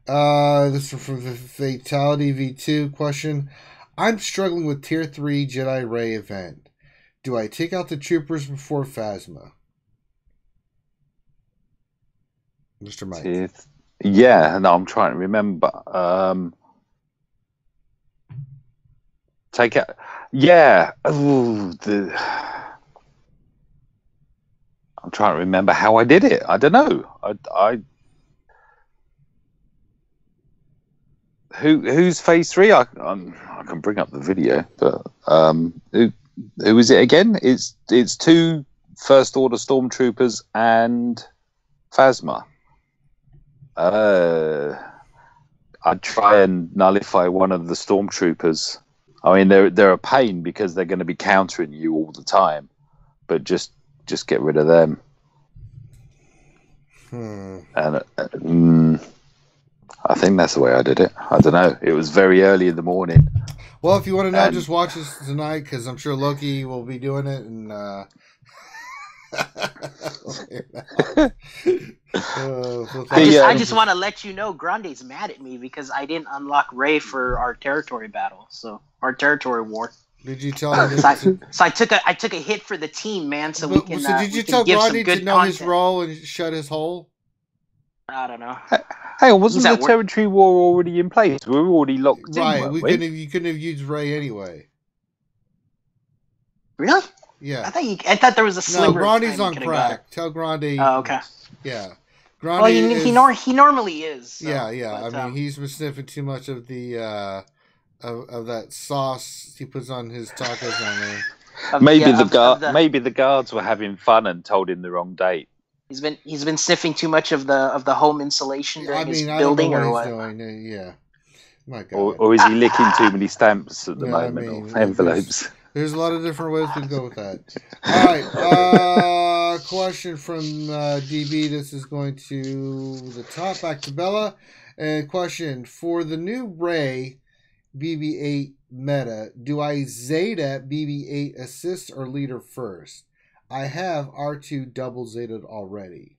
This is from the Fatality V2 question. I'm struggling with Tier 3 Jedi Ray event. Do I take out the troopers before Phasma? Mr. Mike. Yeah, no, I'm trying to remember. Take out. Yeah. Ooh, I'm trying to remember how I did it. I don't know. Who's phase 3? I can bring up the video, but who is it again? It's 2 First Order Stormtroopers and Phasma. I'd try and nullify one of the Stormtroopers. I mean, they're a pain because they're going to be countering you all the time, but just get rid of them. And I think that's the way I did it. I don't know. It was very early in the morning. Well, if you want to know, just watch this tonight, because I'm sure Loki will be doing it. And I just want to let you know, Grande's mad at me because I didn't unlock Rey for our territory battle, so our territory war. Did you tell him? So I took a hit for the team, man. So we can. So did you tell Grande to know his role and shut his hole? I don't know. Hey, wasn't the territory war already in place? We were already locked in. Right. You couldn't have used Rey anyway. Really? Yeah. I thought there was a sliver. No, Grande's on crack. Tell Grande. Oh, okay. Yeah. Grande. Well, he normally is. So, yeah. But, I mean, he's been sniffing too much of the of that sauce he puts on his tacos on there. Maybe the guards were having fun and told him the wrong date. He's been sniffing too much of the home insulation during his building, or what? Doing. Yeah. My God. Or is he licking too many stamps at the moment, or envelopes? There's a lot of different ways we can go with that. All right. Question from DB. This is going to the top. Back to Bella. And question for the new Rey BB-8 meta. Do I Zeta BB-8 assist or leader first? I have R2 double Zeta'd already.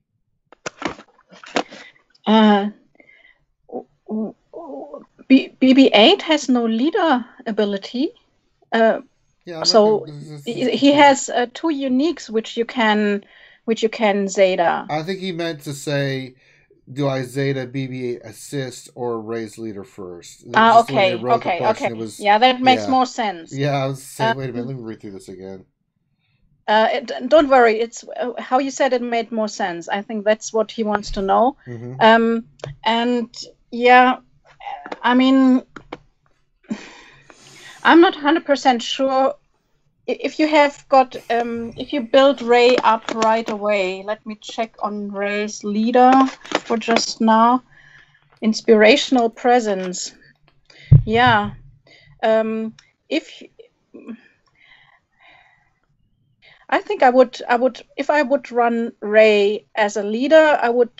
BB-8 has no leader ability. So he has 2 uniques which you can Zeta. I think he meant to say, do I Zeta BB-8 assist or raise leader first? Okay. Yeah, that makes more sense. Yeah, I was saying, wait a minute, let me read through this again. Don't worry, it's how you said it made more sense. I think that's what he wants to know. Mm-hmm. And yeah, I mean, I'm not 100% sure if you have got if you build Rey up right away. Let me check on Rey's leader for just now. Inspirational presence. Yeah. If I think I would if I would run Rey as a leader, I would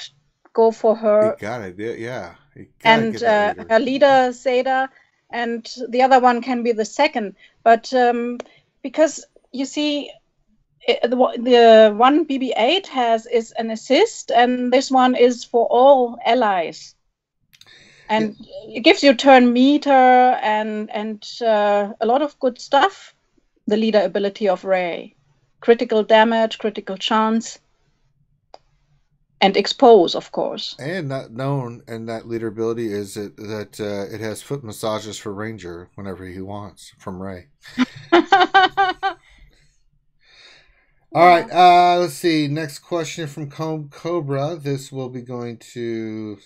go for her. You gotta do it, yeah. You gotta And get that leader. her leader Zeta, and the other one can be the second. But because you see, the one BB-8 is an assist, and this one is for all allies, and it gives you turn meter and a lot of good stuff. The leader ability of Rey, critical damage, critical chance, and expose, of course. And not known, and that leader ability is that it has foot massages for Ranger whenever he wants from Rey. All right, let's see. Next question from Cobra. This will be going to.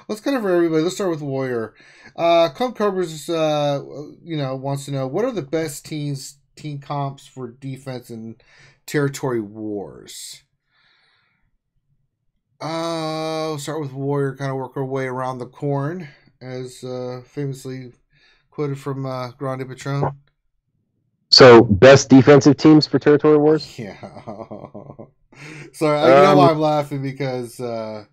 Let's kind of for everybody. Let's start with Warrior. Cobra's wants to know what are the best team comps for defense and territory wars. We'll start with Warrior. Kind of work our way around the corn, as famously quoted from Grande Patron. So, best defensive teams for territory wars? Yeah. Sorry, you know why I'm laughing, because I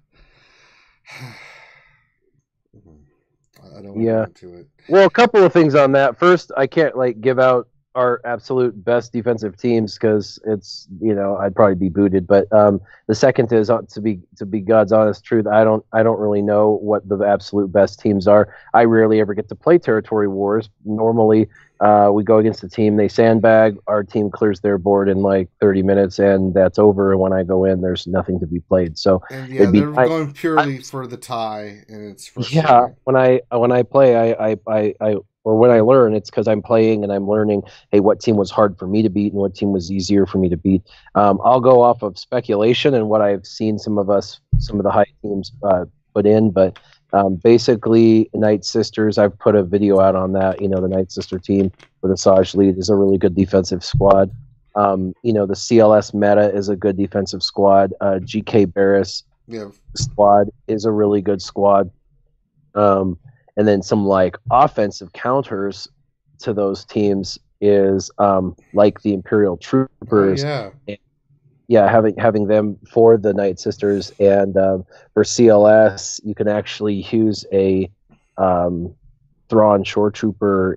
don't want to get into it. Well, a couple of things on that. First, I can't give out our absolute best defensive teams because it's I'd probably be booted. But the second is to be God's honest truth. I don't really know what the absolute best teams are. I rarely ever get to play territory wars. Normally, we go against a team, they sandbag, our team clears their board in 30 minutes, and that's over. And when I go in, there's nothing to be played. So they're going purely for the tie, and it's frustrating. Yeah. When I play, or when I learn, it's because I'm playing and I'm learning, hey, what team was hard for me to beat and what team was easier for me to beat. I'll go off of speculation and what I've seen some of the high teams put in, but basically, Night Sisters, I've put a video out on that. The Night Sister team with Asajj lead is a really good defensive squad. The CLS meta is a good defensive squad. GK Barris squad is a really good squad. And then some offensive counters to those teams is like the Imperial Troopers. Having them for the Night Sisters, and for CLS, you can actually use a Thrawn Shore Trooper,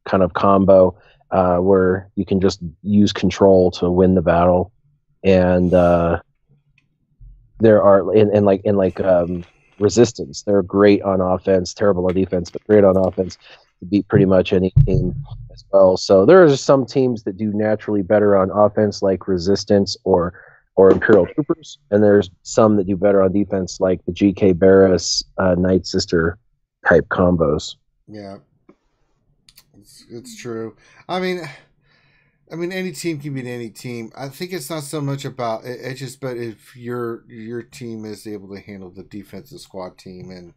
kind of combo where you can just use control to win the battle. And there are in Resistance, they're great on offense, terrible on defense, but great on offense to beat pretty much any team as well. So there are some teams that do naturally better on offense, like Resistance or Imperial Troopers, and there's some that do better on defense, like the GK Barris Night Sister type combos. Yeah, it's true. I mean, any team can beat any team. I think it's not so much about it. It's just, but if your team is able to handle the defensive squad team,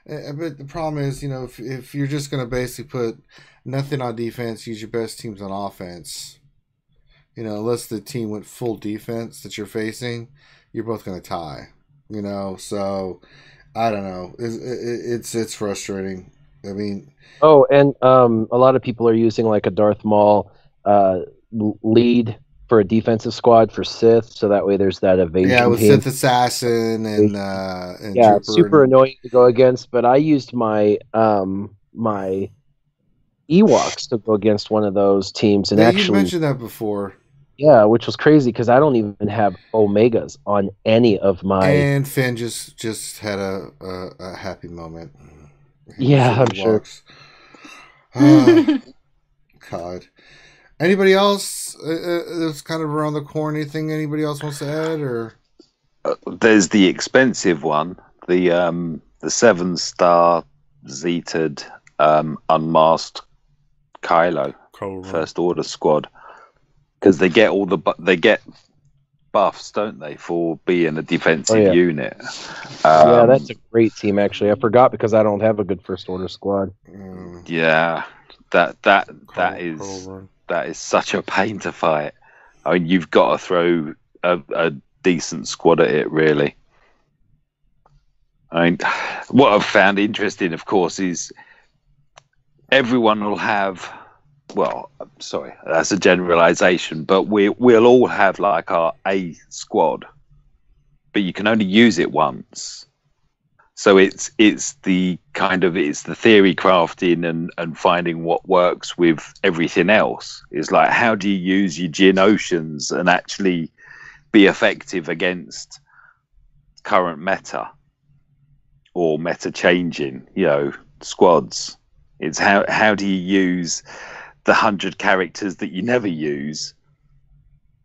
but the problem is, if you're just going to basically put nothing on defense, use your best teams on offense. Unless the team went full defense that you're facing, you're both going to tie. So I don't know. It's frustrating. I mean, and a lot of people are using a Darth Maul lead for a defensive squad for Sith, so that way there's that evasion. Yeah, with team. Sith Assassin and Trooper super annoying to go against. But I used my my Ewoks to go against one of those teams, and actually you mentioned that before. Yeah, which was crazy because I don't even have Omegas on any of my. And Finn just had a happy moment. Yeah, I'm sure. God. Anybody else that's kind of around the corner? Anything anybody else wants to add? Or there's the expensive one, the 7-star Zetaed unmasked Kylo First Order squad, because they get buffs, don't they, for being a defensive unit? Yeah, that's a great team. Actually, I forgot because I don't have a good First Order squad. Yeah, that is such a pain to fight. I mean, you've got to throw a decent squad at it, really. I mean, what I've found interesting, of course, is everyone will have. Well, sorry, that's a generalization, but we'll all have like our A squad, but you can only use it once. So it's the theory crafting and finding what works with everything else. It's like, how do you use your Geonosians and actually be effective against current meta or meta changing, squads. It's how do you use the 100 characters that you never use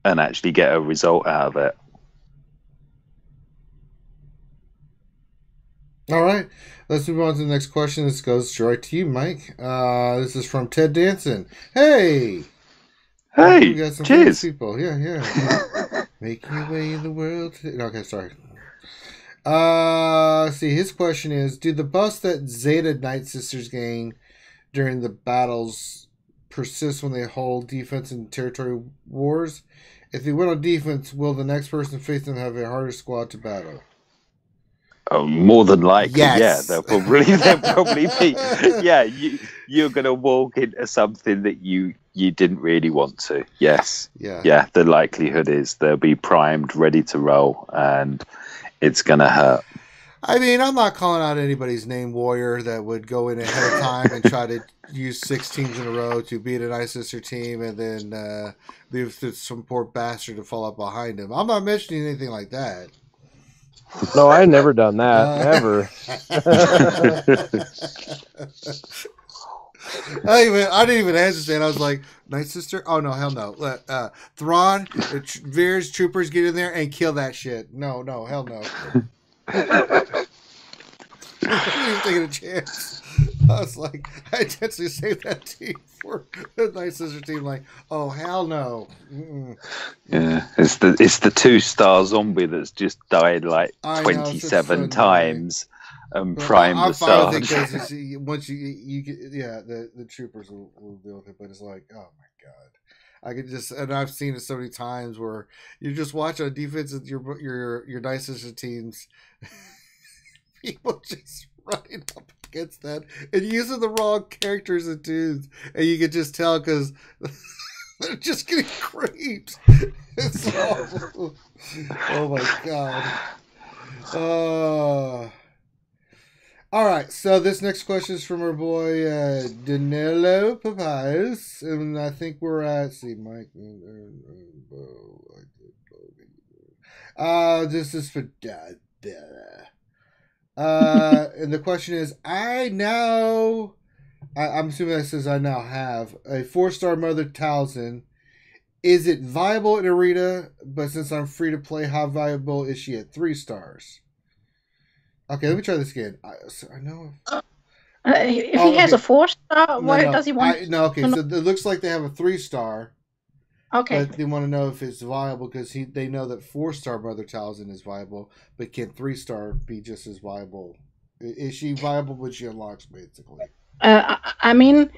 and actually get a result out of it. All right, let's move on to the next question. This goes straight to you, Mike. This is from Ted Danson. Hey, we got some cheers, people. Yeah. Making your way in the world. Okay, sorry. See, his question is: do the buffs that Zeta Night Sisters gain during the battles persist when they hold defense in territory wars? If they win on defense, will the next person face them have a harder squad to battle? More than likely, yes. Yeah. They'll probably be. Yeah, you're gonna walk into something that you didn't really want to. Yes. Yeah. The likelihood is they'll be primed, ready to roll, and it's gonna hurt. I mean, I'm not calling out anybody's name, Warrior, that would go in ahead of time and try to use 6 teams in a row to beat a Night Sister team and then leave some poor bastard to fall up behind him. I'm not mentioning anything like that. No, I've never done that. Never. I didn't even hesitate. I was like, Night Sister? Oh, no, hell no. Thrawn, Veer's troopers get in there and kill that shit. No, hell no. I wasn't even taking a chance. I was like, I intentionally saved that team for the Night Sister team. Like, oh hell no. Mm-mm. Yeah, it's the 2-star zombie that's just died like 27 times and primed the stars. I'm fine with it because once you get, the troopers will deal with it. But it's like, oh my god. I could just, and I've seen it so many times where you just watch on defense with your Night Sister teams. People just running up against that and using the wrong characters and tunes, and you can just tell because they're just getting creeped. It's awful. Oh my god. All right, so this next question is from our boy Danilo Papayas, and I think we're at, Mike. This is for Dad. And the question is, I'm assuming that says I now have a 4-star Mother Talzin. Is it viable in Arena? But since I'm free to play, how viable is she at 3 stars? Okay, let me try this again. I know. If he has a 4-star, why does he want? So it looks like they have a 3-star. Okay. But they want to know if it's viable because they know that 4-star Mother Talzin is viable, but can 3-star be just as viable? Is she viable when she unlocks, basically? I mean,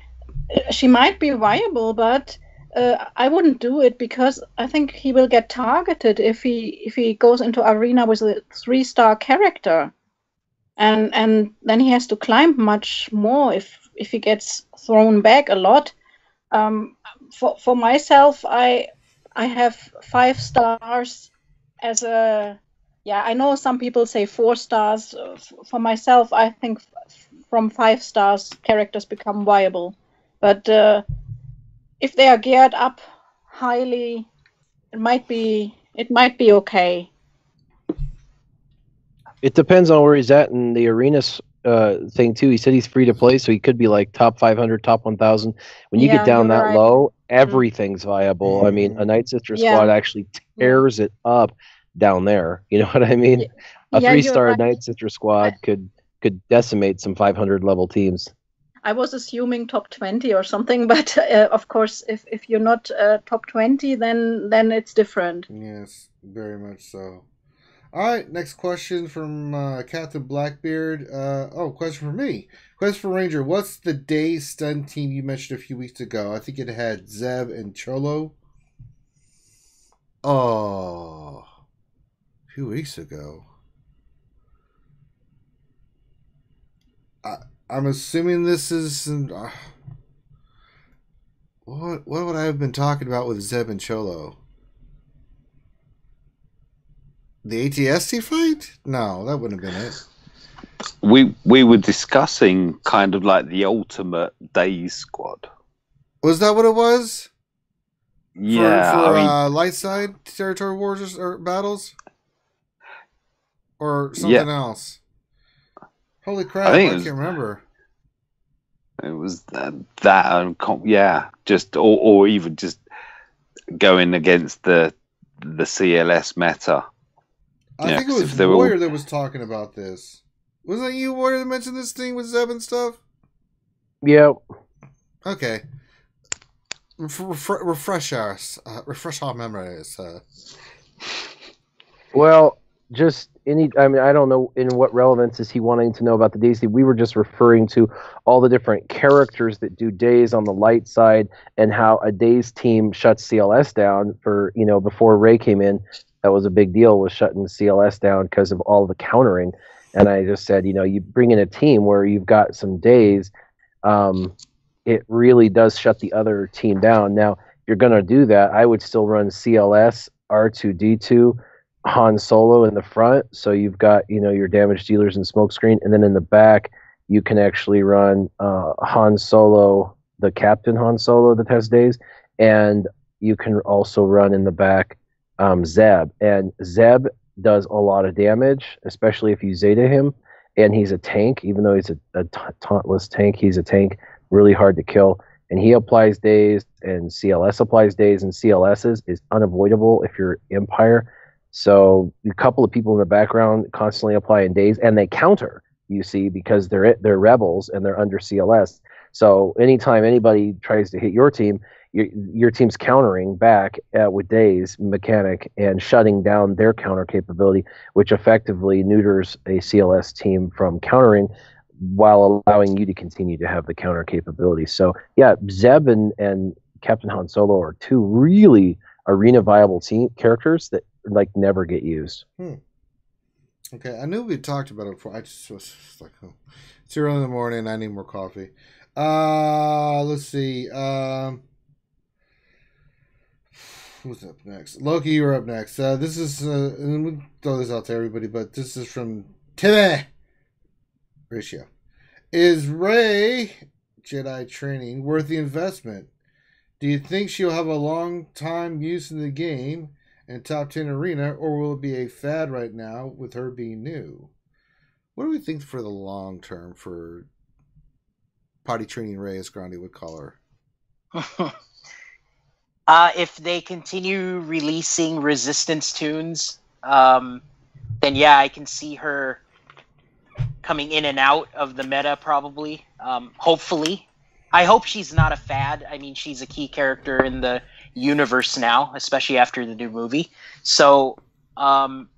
she might be viable, but I wouldn't do it because I think he will get targeted if he goes into Arena with a 3-star character. And then he has to climb much more if he gets thrown back a lot. For myself, I have 5 stars as a, I know some people say 4 stars. For myself, I think from 5 stars characters become viable. But if they are geared up highly, it might be okay. It depends on where he's at in the arena thing too. He said he's free to play, so he could be like top 500, top 1,000. When you get down that low, everything's viable. I mean, a Night Sister squad actually tears it up down there. You know what I mean? A 3-star Night Sister squad could decimate some 500 level teams. I was assuming top 20 or something, but of course, if you're not top 20, then it's different. Yes, very much so. All right, next question from Captain Blackbeard. Question for me. Question for Ranger. What's the day stun team you mentioned a few weeks ago? I think it had Zeb and Cholo. Oh, a few weeks ago. I'm assuming this is... What would I have been talking about with Zeb and Cholo? The ATST fight? No, that wouldn't have been it. We were discussing kind of like the ultimate Days squad. Was that what it was? Yeah, for light side territory wars or battles, or something else. Holy crap! I can't remember. It was just or even just going against the CLS meta. I think it was Warrior that was talking about this. Wasn't that you, Warrior, that mentioned this thing with Zeb and stuff? Yeah. Okay. Refresh our memories. Well, just I mean, I don't know in what relevance is he wanting to know about the days. We were just referring to all the different characters that do days on the light side and how a days team shuts CLS down for, before Ray came in. That was a big deal, was shutting CLS down because of all the countering. And I just said, you bring in a team where you've got some days, it really does shut the other team down. Now, if you're going to do that, I would still run CLS, R2-D2, Han Solo in the front. So you've got, your damage dealers and smokescreen. And then in the back, you can actually run Han Solo, the Captain Han Solo that has days. And you can also run in the back Zeb. And Zeb does a lot of damage, especially if you Zeta him. And he's a tank, even though he's a tauntless tank, he's a tank, really hard to kill. And he applies days, and CLS applies days, and CLS's is unavoidable if you're Empire. So a couple of people in the background constantly applying days, and they counter, you see, because they're rebels and they're under CLS. So anytime anybody tries to hit your team, your team's countering back with days mechanic and shutting down their counter capability, which effectively neuters a CLS team from countering while allowing you to continue to have the counter capability. So yeah, Zeb and Captain Han Solo are two really arena viable team characters that never get used. Okay, I knew we talked about it before. I just was like, oh, it's early in the morning. I need more coffee. Let's see. Who's up next? Loki, you're up next. This is, and we'll throw this out to everybody, but this is from Timmy Ratio. Is Rey Jedi training worth the investment? Do you think she'll have a long time use in the game and top 10 arena, or will it be a fad right now with her being new? What do we think for the long term for potty training Rey, as Grandi would call her? If they continue releasing Resistance tunes, then yeah, I can see her coming in and out of the meta probably. Hopefully. I hope she's not a fad. I mean, she's a key character in the universe now, especially after the new movie. So, and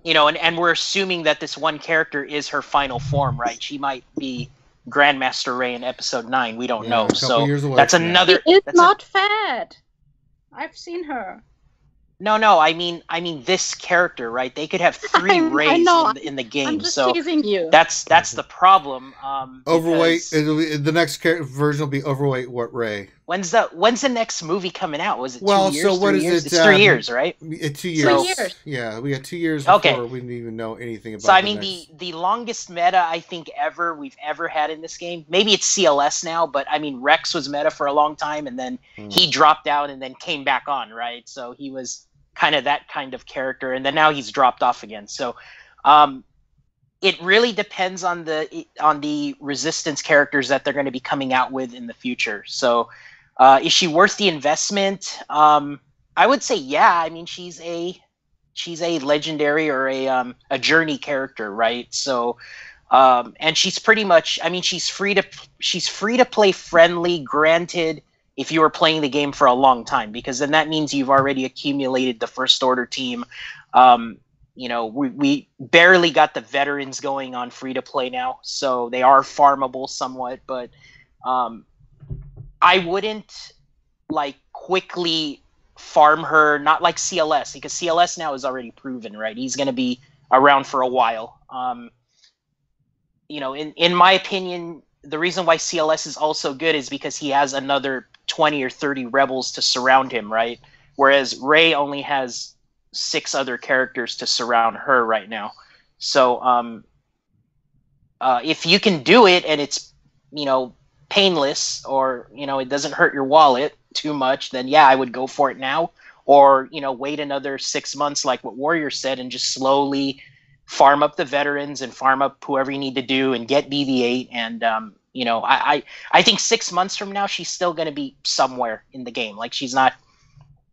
we're assuming that this one character is her final form, right? She might be Grandmaster Rey in Episode 9. We don't know. So that's another. It's not fad. I've seen her. No. I mean this character, right? They could have 3 Reys in the game. I'm just teasing you. That's the problem. Overweight. The next version will be overweight. What Rey? When's the next movie coming out? Was it 2 years? So what 3 is years? it? It's 3 years, right? 2 years. 3 years. Yeah, we got 2 years before we didn't even know anything about. So I mean, the longest meta I think we've ever had in this game. Maybe it's CLS now, but I mean Rex was meta for a long time, and then he dropped out and then came back on, right? So he was kind of that kind of character, and then now he's dropped off again. So it really depends on the Resistance characters that they're going to be coming out with in the future. So is she worth the investment? I would say yeah. I mean, she's a legendary or a journey character, right? So and she's pretty much, I mean, she's free to play friendly, granted, if you were playing the game for a long time, because then that means you've already accumulated the First Order team. We barely got the veterans going on free to play now, so they are farmable somewhat, but I wouldn't quickly farm her, not like CLS, because CLS now is already proven, right? He's going to be around for a while. In my opinion, the reason why CLS is also good is because he has another 20 or 30 rebels to surround him, right? Whereas Rey only has 6 other characters to surround her right now. So if you can do it and it's, painless, or, it doesn't hurt your wallet too much, then yeah, I would go for it now. Or, wait another 6 months like what Warrior said and just slowly farm up the veterans and farm up whoever you need to do and get BB-8. And, I think 6 months from now, she's still going to be somewhere in the game. Like, she's not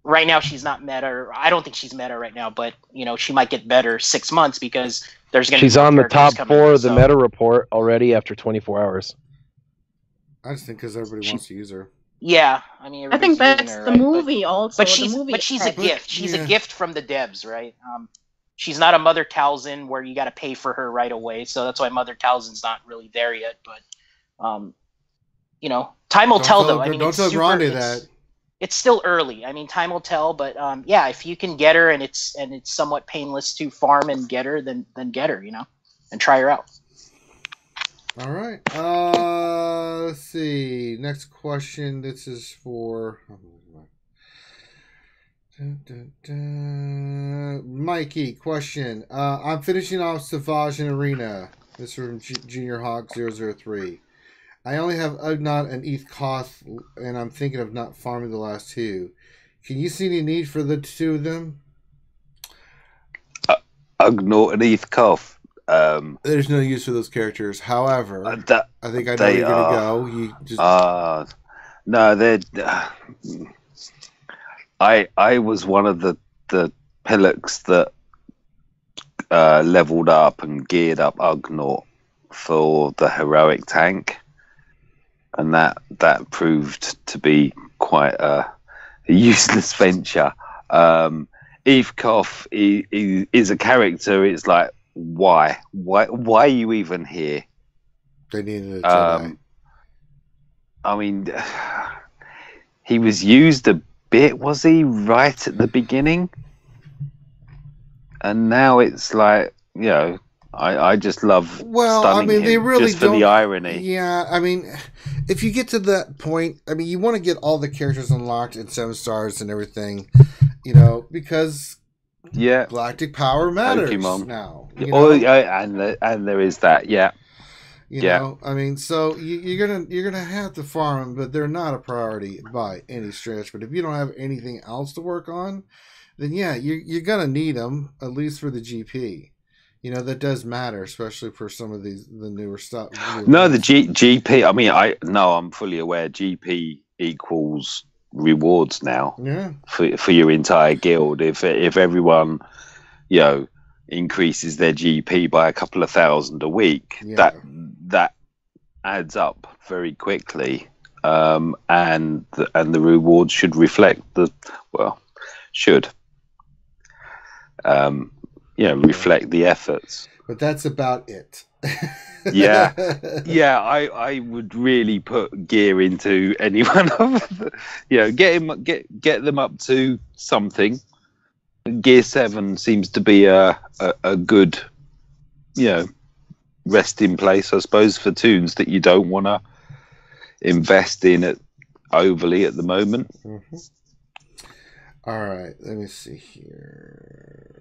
meta, or I don't think she's meta right now, but, she might get better 6 months because there's going to be She's on the top 4 of the so. meta report already after 24 hours. I just think because everybody wants to use her. Yeah, I mean, I think that's her, the right? movie also. But she's The a gift. She's a gift from the devs, right? She's not a Mother Talzin where you got to pay for her right away. So that's why Mother Talzin's not really there yet. But time will tell, though. I mean, don't tell Grande that. It's still early. I mean, time will tell. But yeah, if you can get her and it's somewhat painless to farm and get her, then get her, and try her out. All right. Let's see. Next question. This is for Mikey. Question. I'm finishing off Savage and Arena. This is from Junior Hawk 003. I only have Ugnaught and Eth Koth, and I'm thinking of not farming the last 2. Can you see any need for the 2 of them? Ugnaught and Eth Koth. There's no use for those characters. However, I think I know they you're gonna go. You just no, they're. I was one of the pillocks that leveled up and geared up Ugnaught for the heroic tank, and that proved to be quite a useless venture. Eth Koth is a character. It's like, why are you even here? They needed a Jedi. I mean, he was used a bit, was he, right at the beginning? And now it's like, I just love stunning him they really just for the irony. Yeah, I mean, if you get to that point, I mean, you want to get all the characters unlocked in 7 stars and everything, because galactic power matters Pokemon. now. And there is that, yeah. I mean, so you're gonna have to farm, but they're not a priority by any stretch. But if you don't have anything else to work on, then yeah, you're gonna need them, at least for the GP. That does matter, especially for some of the newer stuff. No, the GP. I mean, I'm fully aware. GP equals rewards now. Yeah. For your entire guild. If everyone, increases their GP by a couple of thousand a week, that adds up very quickly, and the rewards should reflect reflect the efforts. But that's about it. yeah, I would really put gear into anyone of get them up to something. Gear 7 seems to be a good, resting place, I suppose, for tunes that you don't want to invest in it overly at the moment. Mm-hmm. All right, let me see here.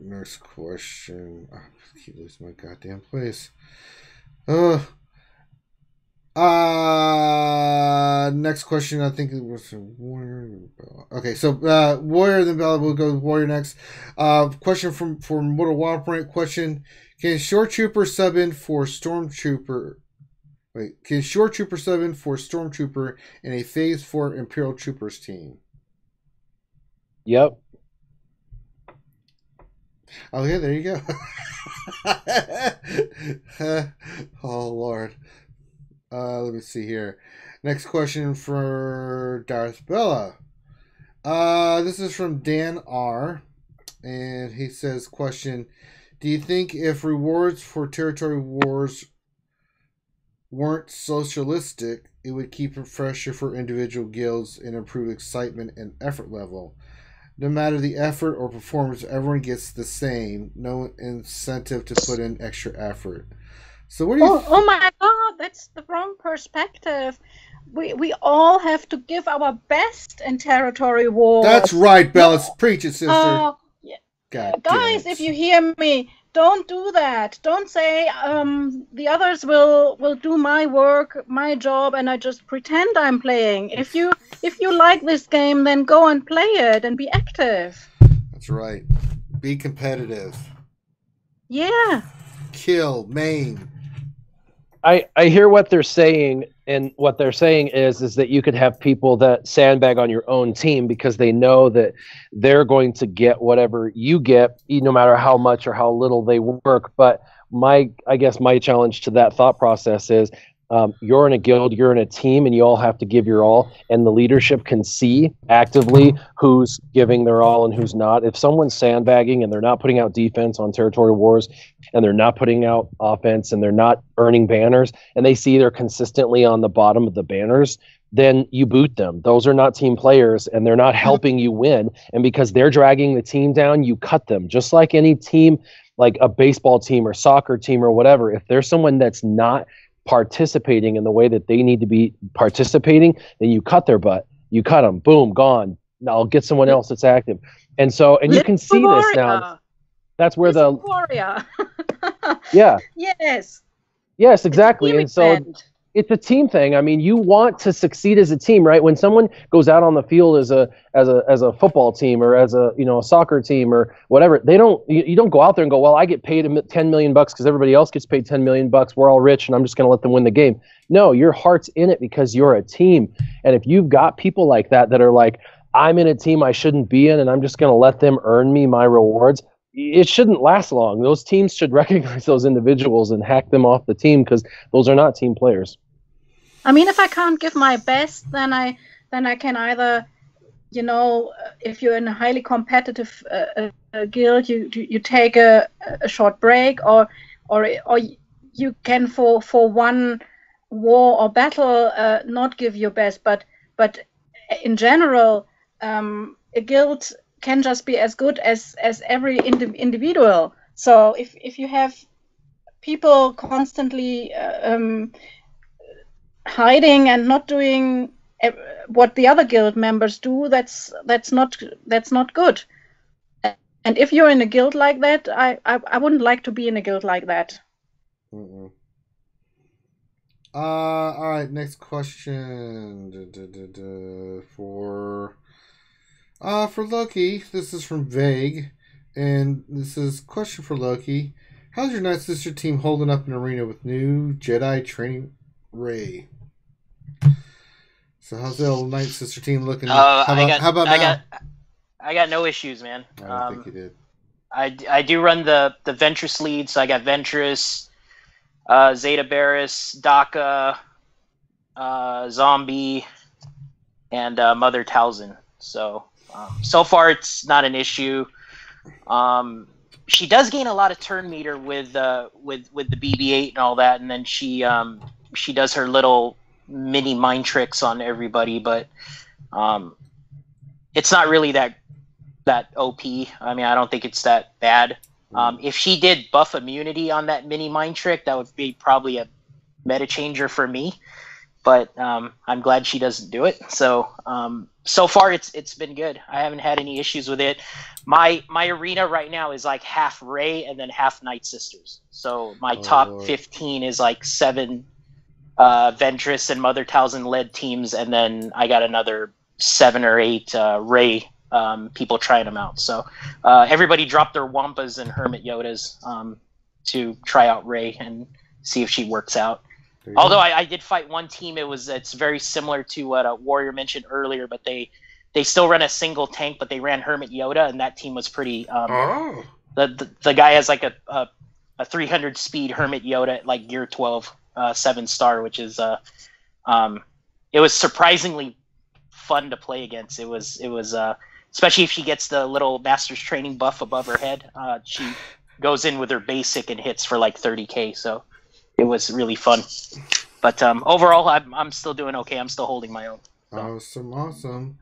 Next question. I keep losing my goddamn place. Next question, I think it was Warrior. Okay, so Warrior, then Bella. We'll go with Warrior next. Question from Mortal Wildprint. Question: Can Shore Trooper sub in for Stormtrooper? Can Shore Trooper sub in for Stormtrooper in a Phase 4 Imperial Troopers team? Yep. Oh yeah, there you go. Oh Lord. Let me see here. Next question for Darth Bella. This is from Dan R. And he says, question: do you think if rewards for territory wars weren't socialistic, it would keep it fresher for individual guilds and improve excitement and effort level? No matter the effort or performance, everyone gets the same. No incentive to put in extra effort. So what do you? Oh my God, that's the wrong perspective. we all have to give our best in territory wars. That's right, Bellis. Preach it, sister. God guys, if you hear me, don't do that. Don't say the others will do my work, my job, and I just pretend I'm playing. If you like this game, then go and play it and be active. That's right. Be competitive. Yeah. Kill, maim. I hear what they're saying, and what they're saying is that you could have people that sandbag on your own team because they know that they're going to get whatever you get, no matter how much or how little they work. But I guess my challenge to that thought process is you're in a guild, you're in a team, and you all have to give your all, and the leadership can see actively who's giving their all and who's not. If someone's sandbagging and they're not putting out defense on territory wars, and they're not putting out offense, and they're not earning banners, and they see they're consistently on the bottom of the banners, then you boot them. Those are not team players, and they're not helping you win. And because they're dragging the team down, you cut them. Just like any team, like a baseball team or soccer team or whatever, if there's someone that's not participating in the way that they need to be participating, then you cut their butt. You cut them. Boom, gone. Now I'll get someone else that's active. And so, and you can see this now. That's where the warrior. Yeah. Yes, exactly. And so it's a team thing. I mean, you want to succeed as a team, right? When someone goes out on the field as a football team or as a soccer team or whatever, you don't go out there and go, well, I get paid $10 million because everybody else gets paid $10 million. We're all rich, and I'm just going to let them win the game. No, your heart's in it because you're a team. And if you've got people like that are like, I'm in a team I shouldn't be in, and I'm just going to let them earn me my rewards, it shouldn't last long. Those teams should recognize those individuals and hack them off the team because those are not team players. I mean, if I can't give my best, then I can either, if you're in a highly competitive guild, you take a short break, or you can for one war or battle not give your best. But in general, a guild can just be as good as every individual. So if you have people constantly hiding and not doing what the other guild members do, that's not good. And if you're in a guild like that, I wouldn't like to be in a guild like that. Mm-mm. All right, next question. For Loki, this is from Vague, and this is question for Loki. How's your Night Sister team holding up in arena with new Jedi training Rey? So how's the old Night Sister team looking? How about now? I got no issues, man. I don't think you did. I do run the Ventress lead, so I got Ventress, Zeta Barris, Daka, Zombie, and Mother Talzin. So so far it's not an issue. She does gain a lot of turn meter with the BB-8 and all that, and then she does her little mini mind tricks on everybody, but it's not really that OP. I mean, I don't think it's that bad. If she did buff immunity on that mini mind trick, that would be probably a meta changer for me. But I'm glad she doesn't do it. So so far it's been good. I haven't had any issues with it. My arena right now is like half Rey and then half Night Sisters. So my top 15 is like 7 Ventress and Mother Talzin led teams, and then I got another 7 or 8 Rey people trying them out. So everybody dropped their Wampas and Hermit Yodas to try out Rey and see if she works out. Although I did fight one team, it's very similar to what Warrior mentioned earlier, but they still run a single tank, but they ran Hermit Yoda, and that team was pretty. The guy has like a 300 speed Hermit Yoda at like gear 12, 7-star, which is it was surprisingly fun to play against. It was especially if she gets the little Master's Training buff above her head. She goes in with her basic and hits for like 30k. So. It was really fun, but overall, I'm still doing okay. I'm still holding my own. So. Awesome.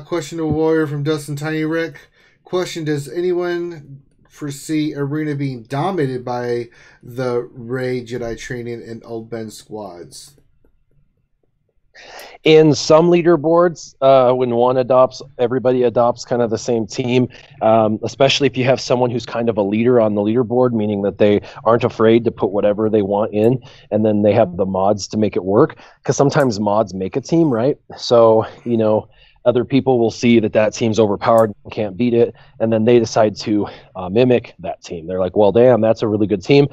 Question to Warrior from Dustin Tiny Rick. Question: does anyone foresee Arena being dominated by the Rey Jedi training and Old Ben squads? In some leaderboards, when one adopts, everybody adopts kind of the same team, especially if you have someone who's kind of a leader on the leaderboard, meaning that they aren't afraid to put whatever they want in, and then they have the mods to make it work. Because sometimes mods make a team, right? So, you know, other people will see that that team's overpowered and can't beat it, and then they decide to mimic that team. They're like, well, damn, that's a really good team.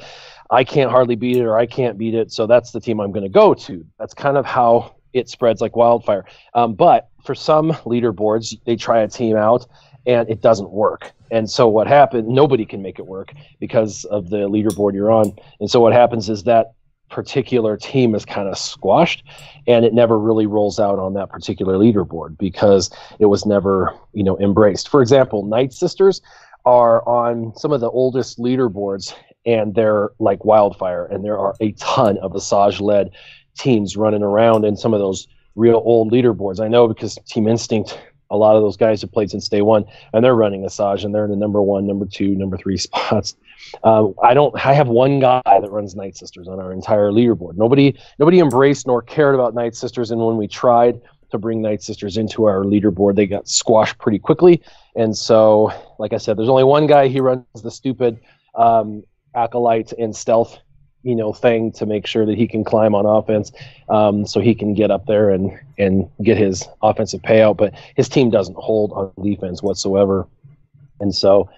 I can't hardly beat it, or I can't beat it, so that's the team I'm going to go to. That's kind of how it spreads like wildfire. But for some leaderboards, they try a team out, and it doesn't work. And so what happened, nobody can make it work because of the leaderboard you're on. And so what happens is that particular team is kind of squashed, and it never really rolls out on that particular leaderboard because it was never, you know, embraced. For example, Night Sisters are on some of the oldest leaderboards, and they're like wildfire, and there are a ton of Asajj-led teams running around in some of those real old leaderboards. I know because Team Instinct, a lot of those guys have played since day one, and they're running Asajj, and they're in the number 1, number 2, number 3 spots. I have one guy that runs Night Sisters on our entire leaderboard. Nobody embraced nor cared about Night Sisters, and when we tried to bring Night Sisters into our leaderboard, they got squashed pretty quickly. And so, like I said, there's only one guy. He runs the stupid acolyte and stealth, you know, thing to make sure that he can climb on offense, so he can get up there and get his offensive payout. But his team doesn't hold on defense whatsoever. And so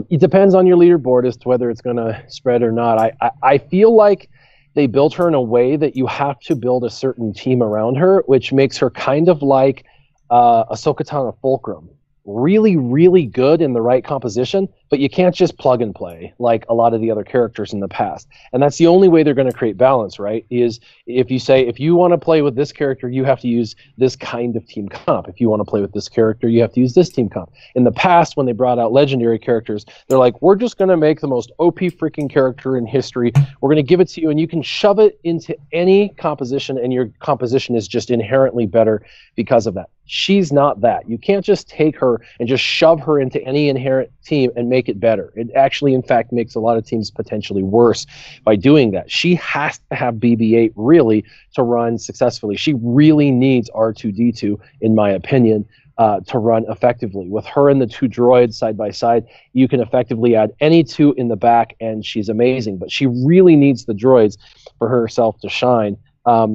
it depends on your leaderboard as to whether it's going to spread or not. I feel like they built her in a way that you have to build a certain team around her, which makes her kind of like Ahsoka Tano Fulcrum. Really, really good in the right composition, but you can't just plug and play like a lot of the other characters in the past. And that's the only way they're going to create balance, right? Is if you say, if you want to play with this character, you have to use this kind of team comp. If you want to play with this character, you have to use this team comp. In the past, when they brought out legendary characters, they're like, we're just going to make the most OP freaking character in history. We're going to give it to you, and you can shove it into any composition, and your composition is just inherently better because of that. She's not that. You can't just take her and just shove her into any inherent team and make it better. It actually, in fact, makes a lot of teams potentially worse by doing that. She has to have BB-8 really to run successfully. She really needs R2-D2, in my opinion, to run effectively. With her and the 2 droids side by side, you can effectively add any 2 in the back, and she's amazing. But she really needs the droids for herself to shine.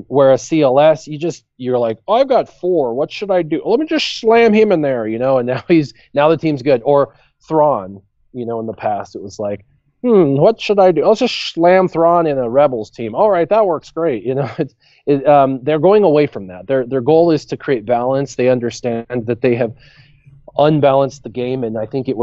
Whereas CLS, you're like, oh, I've got 4. What should I do? Let me just slam him in there, you know. And now the team's good. Or Thrawn, you know, in the past it was like, what should I do? Let's just slam Thrawn in a Rebels team. All right, that works great. You know, they're going away from that. Their goal is to create balance. They understand that they have unbalanced the game, and I think it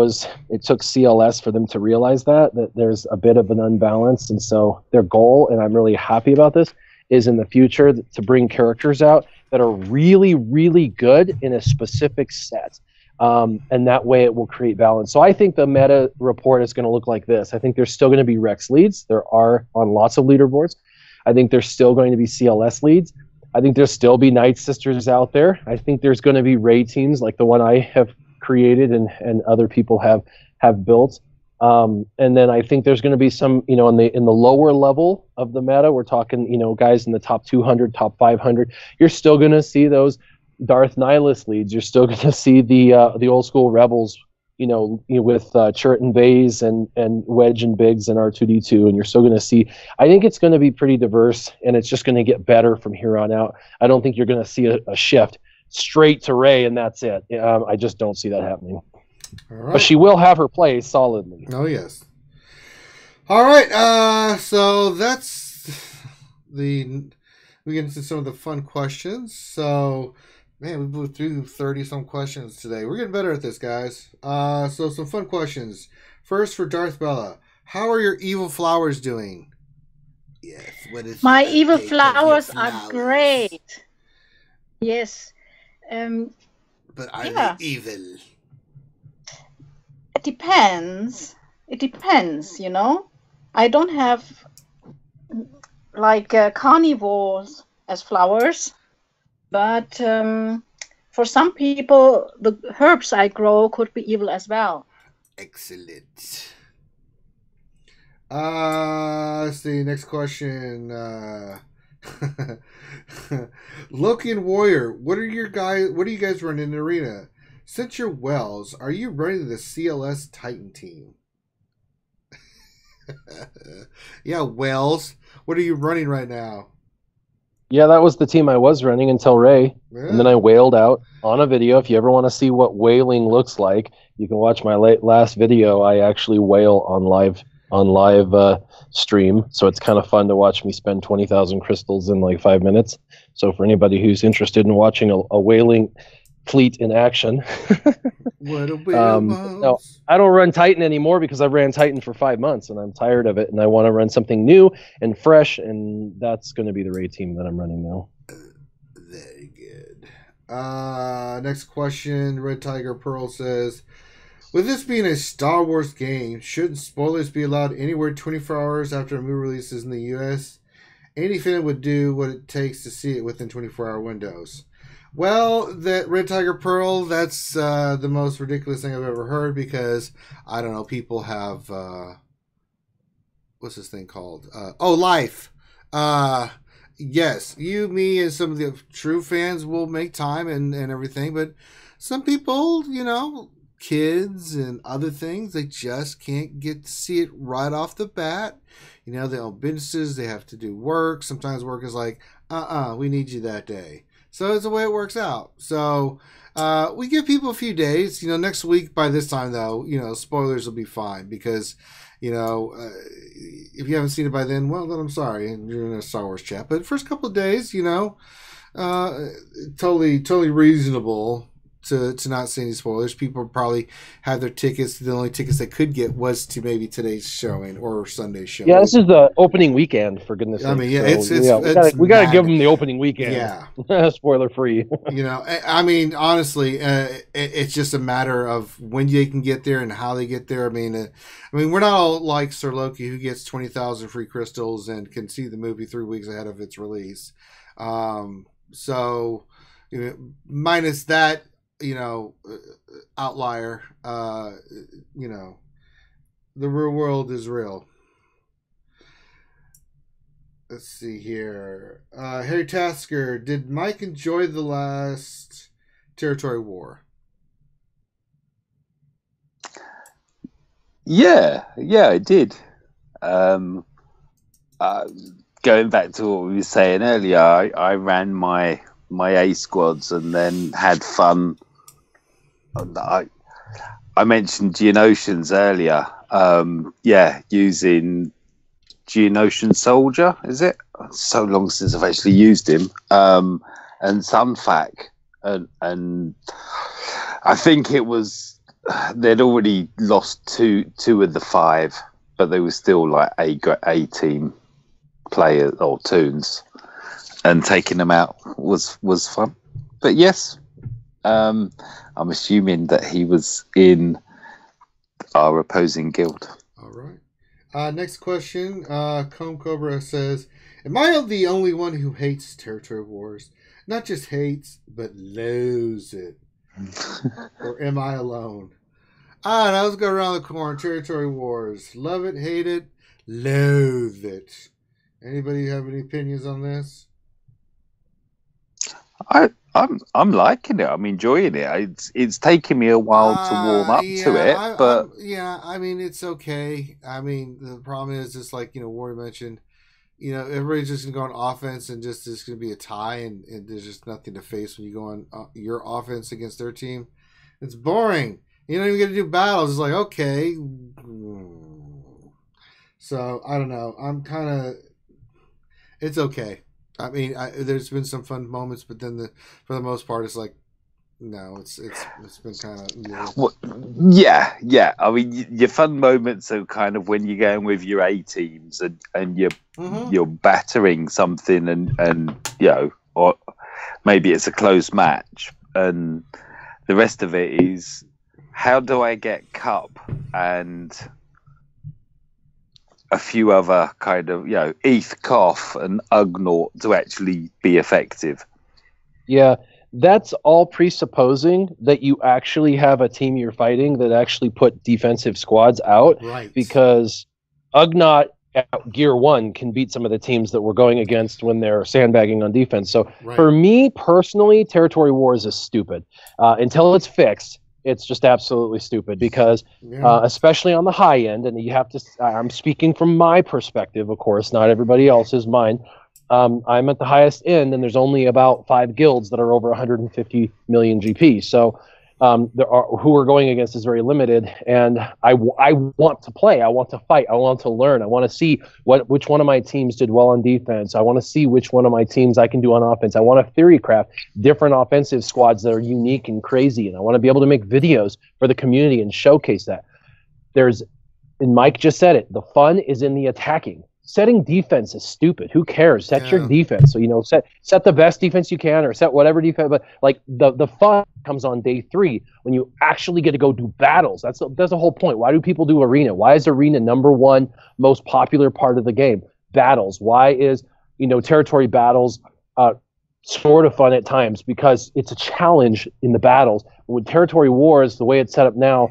took CLS for them to realize that there's a bit of an unbalance. And so their goal, and I'm really happy about this, is in the future to bring characters out that are really, really good in a specific set. And that way it will create balance. So I think the meta report is going to look like this. I think there's still going to be Rex leads. There are on lots of leaderboards. I think there's still going to be CLS leads. I think there'll still be Night Sisters out there. I think there's going to be raid teams like the one I have created and other people have built. And then I think there's going to be some, you know, in the lower level of the meta, we're talking, you know, guys in the top 200, top 500. You're still going to see those Darth Nihilus leads. You're still going to see the old school Rebels, you know with Chirrut and Baze and Wedge and Biggs and R2-D2, and you're still going to see. I think it's going to be pretty diverse, and it's just going to get better from here on out. I don't think you're going to see a shift straight to Rey and that's it. I just don't see that happening. Right. But she will have her place solidly. Oh, yes. All right. So that's we get into some of the fun questions. So, man, we blew through 30-some questions today. We're getting better at this, guys. So some fun questions. First, for Darth Bella. How are your evil flowers doing? Yes. What is my evil flowers are great. Yes. But are they evil? It depends. It depends, you know. I don't have like carnivores as flowers, but for some people, the herbs I grow could be evil as well. Excellent. Let's see. Next question. Loki Warrior, what are you guys running in the arena? Since you're Wells, are you running the CLS Titan team? Yeah, Wells, what are you running right now? Yeah, that was the team I was running until Ray. Yeah. And then I wailed out on a video. If you ever want to see what wailing looks like, you can watch my last video. I actually wail on live stream. So it's kind of fun to watch me spend 20,000 crystals in like 5 minutes. So for anybody who's interested in watching a wailing fleet in action. What a whale no, I don't run Titan anymore because I've ran Titan for 5 months and I'm tired of it and I want to run something new and fresh, and that's going to be the Ray team that I'm running now. Very good. Next question. Red Tiger Pearl says, with this being a Star Wars game, shouldn't spoilers be allowed anywhere 24 hours after a movie releases in the US? Any fan would do what it takes to see it within 24-hour windows. Well, that Red Tiger Pearl, that's the most ridiculous thing I've ever heard, because, I don't know, people have, what's this thing called? Life. Yes, you, me, and some of the true fans will make time and everything, but some people, you know, kids and other things, they just can't get to see it right off the bat. You know, they own businesses, they have to do work. Sometimes work is like, we need you that day. So it's the way it works out. So we give people a few days. You know, next week by this time, though, you know, spoilers will be fine, because, you know, if you haven't seen it by then, well, then I'm sorry. You're in a Star Wars chat. But the first couple of days, you know, totally reasonable to not see any spoilers. People probably have their tickets. The only tickets they could get was to maybe today's showing or Sunday's showing. Yeah, this is the opening weekend, for goodness sake. I mean, yeah, so we got to give them the opening weekend. Yeah. Spoiler free. You know, I mean, honestly, it's just a matter of when they can get there and how they get there. I mean, we're not all like Sir Loki, who gets 20,000 free crystals and can see the movie 3 weeks ahead of its release. So, you know, minus that, you know, outlier, you know, the real world is real. Let's see here. Harry Tasker, did Mike enjoy the last territory war? Yeah, I did. Going back to what we were saying earlier, I ran my A squads and then had fun. I mentioned Geonosians earlier. Using Geonosian Soldier, is it? So long since I've actually used him. And Sunfac, and I think it was they'd already lost two of the 5, but they were still like A team players or toons, and taking them out was fun. But yes. I'm assuming that he was in our opposing guild. All right. Next question. Comb Cobra says, am I the only one who hates territory wars? Not just hates, but loathes it. Or am I alone? Now let's go around the corner. Territory wars. Love it, hate it, loathe it. Anybody have any opinions on this? I'm liking it. I'm enjoying it. It's taking me a while to warm up to it, but I mean, it's okay. I mean, the problem is just like, you know, Warrior mentioned, you know, everybody's just gonna go on offense and just it's gonna be a tie, and there's just nothing to face when you go on your offense against their team. It's boring. You don't even get to do battles. It's like, okay. So I don't know. I'm kind of. It's okay. I mean, there's been some fun moments, but then for the most part, it's like, no, it's been kind of. Well, yeah. I mean, your fun moments are kind of when you're going with your A teams and you're battering something, and you know, or maybe it's a close match, and the rest of it is how do I get Cup and a few other kind of, you know, Eth, Koth and Ugnaught to actually be effective. Yeah, that's all presupposing that you actually have a team you're fighting that actually put defensive squads out. Right. Because Ugnaught at Gear 1 can beat some of the teams that we're going against when they're sandbagging on defense. So Right. for me personally, Territory Wars is stupid. Until it's fixed, it's just absolutely stupid because especially on the high end, and you have to, I'm speaking from my perspective, of course, not everybody else's, mine. I'm at the highest end, and there's only about 5 guilds that are over 150 million GP. So who we're going against is very limited, and I want to play. I want to fight. I want to learn. I want to see which one of my teams did well on defense. I want to see which one of my teams I can do on offense. I want to theory craft different offensive squads that are unique and crazy, and I want to be able to make videos for the community and showcase that. And Mike just said it, the fun is in the attacking. Setting defense is stupid. Who cares? Set your defense. So, set the best defense you can, or set whatever defense. But like the fun comes on day 3 when you actually get to go do battles. That's the whole point. Why do people do arena? Why is arena #1 most popular part of the game? Battles. Why is territory battles sort of fun at times? Because it's a challenge in the battles. With Territory Wars, the way it's set up now,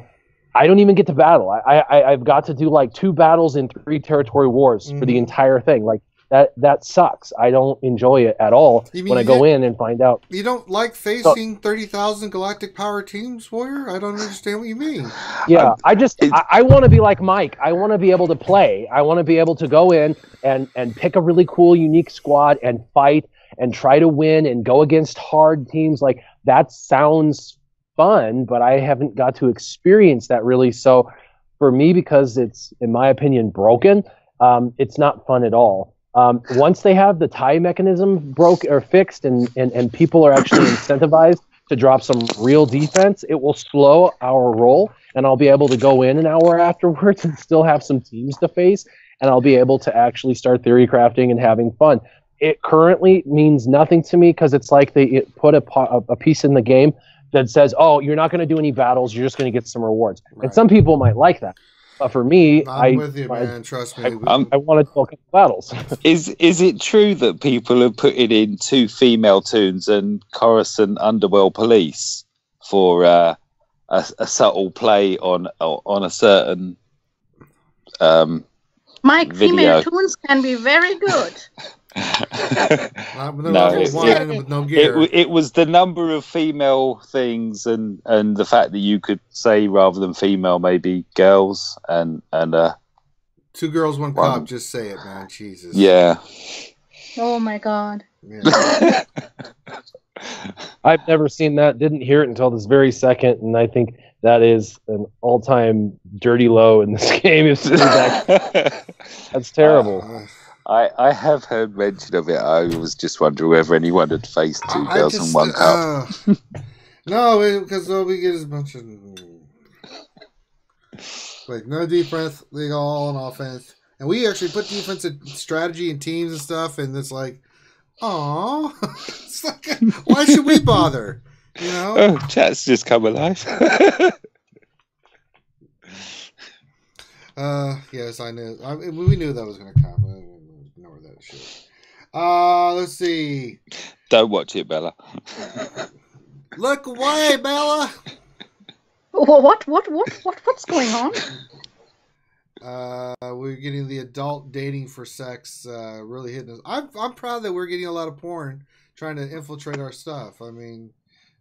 I don't even get to battle. I've got to do like 2 battles in 3 Territory Wars for the entire thing. Like that sucks. I don't enjoy it at all when I go in and find out. You don't like facing 30,000 galactic power teams, Warrior? I don't understand what you mean. Yeah, I want to be like Mike. I want to be able to play. I want to be able to go in and pick a really cool, unique squad and fight and try to win and go against hard teams. Like that sounds fun, but I haven't got to experience that really. So for me, because it's, in my opinion, broken, it's not fun at all. Once they have the tie mechanism fixed and people are actually incentivized to drop some real defense, it will slow our roll, and I'll be able to go in an hour afterwards and still have some teams to face, and I'll be able to actually start theory crafting and having fun. It currently means nothing to me because it's like they put a piece in the game that says, oh, you're not going to do any battles, you're just going to get some rewards. Right. And some people might like that. But for me, I'm with you, man. Trust me. I want to talk battles. Is it true that people have put it in 2 female toons and Coruscant Underworld Police for a subtle play on a certain Mike, video? Female toons can be very good. No, it was the number of female things and the fact that you could say rather than female maybe girls and 2 girls 1 cup. Just say it, man. Jesus. Yeah. Oh my God. Yeah. I've never seen that. Didn't hear it until this very second, and I think that is an all-time dirty low in this game. That's terrible. I have heard mention of it. I was just wondering whether anyone had faced 2 girls and 1 cup. No, because we get a bunch of like no defense, they go all on offense, and we actually put defense and strategy and teams and stuff, and it's like, aw, it's like, why should we bother? Oh, chat's just come alive. Yes, I knew. We knew that was going to come. Ignore that shit. Let's see. Don't watch it, Bella. Look away, Bella. What's going on? We're getting the adult dating for sex really hitting us. I'm proud that we're getting a lot of porn trying to infiltrate our stuff. I mean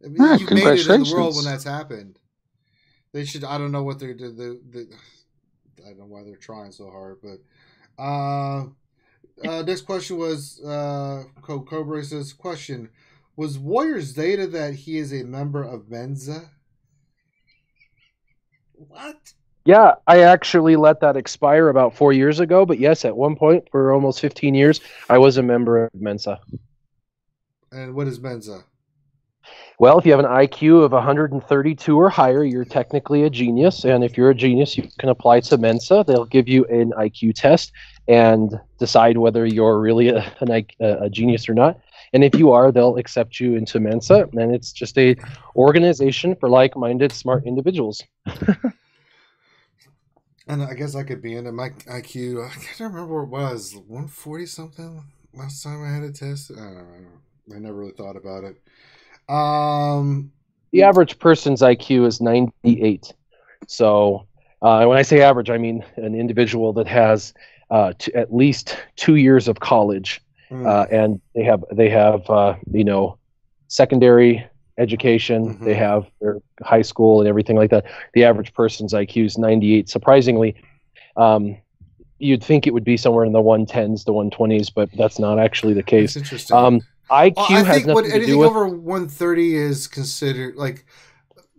you made it in the world when that's happened. They should. I don't know what they're doing. I don't know why they're trying so hard, but next question was Cobra says, question, was Warrior's data that he is a member of Mensa? What? Yeah, I actually let that expire about 4 years ago, but yes, at one point for almost 15 years, I was a member of Mensa. And what is Mensa? Well, if you have an IQ of 132 or higher, you're technically a genius. And if you're a genius, you can apply to Mensa. They'll give you an IQ test and decide whether you're really a genius or not. And if you are, they'll accept you into Mensa. And it's just a organization for like-minded, smart individuals. And I guess I could be in it. My IQ, I can't remember what it was, 140 something last time I had a test. I don't know. I never really thought about it. The average person's IQ is 98. So when I say average, I mean an individual that has at least 2 years of college, and they have secondary education. They have their high school and everything like that. The average person's IQ is 98. Surprisingly, you'd think it would be somewhere in the 110s to 120s, but that's not actually the case. That's interesting. IQ has nothing to do with anything over 130 is considered like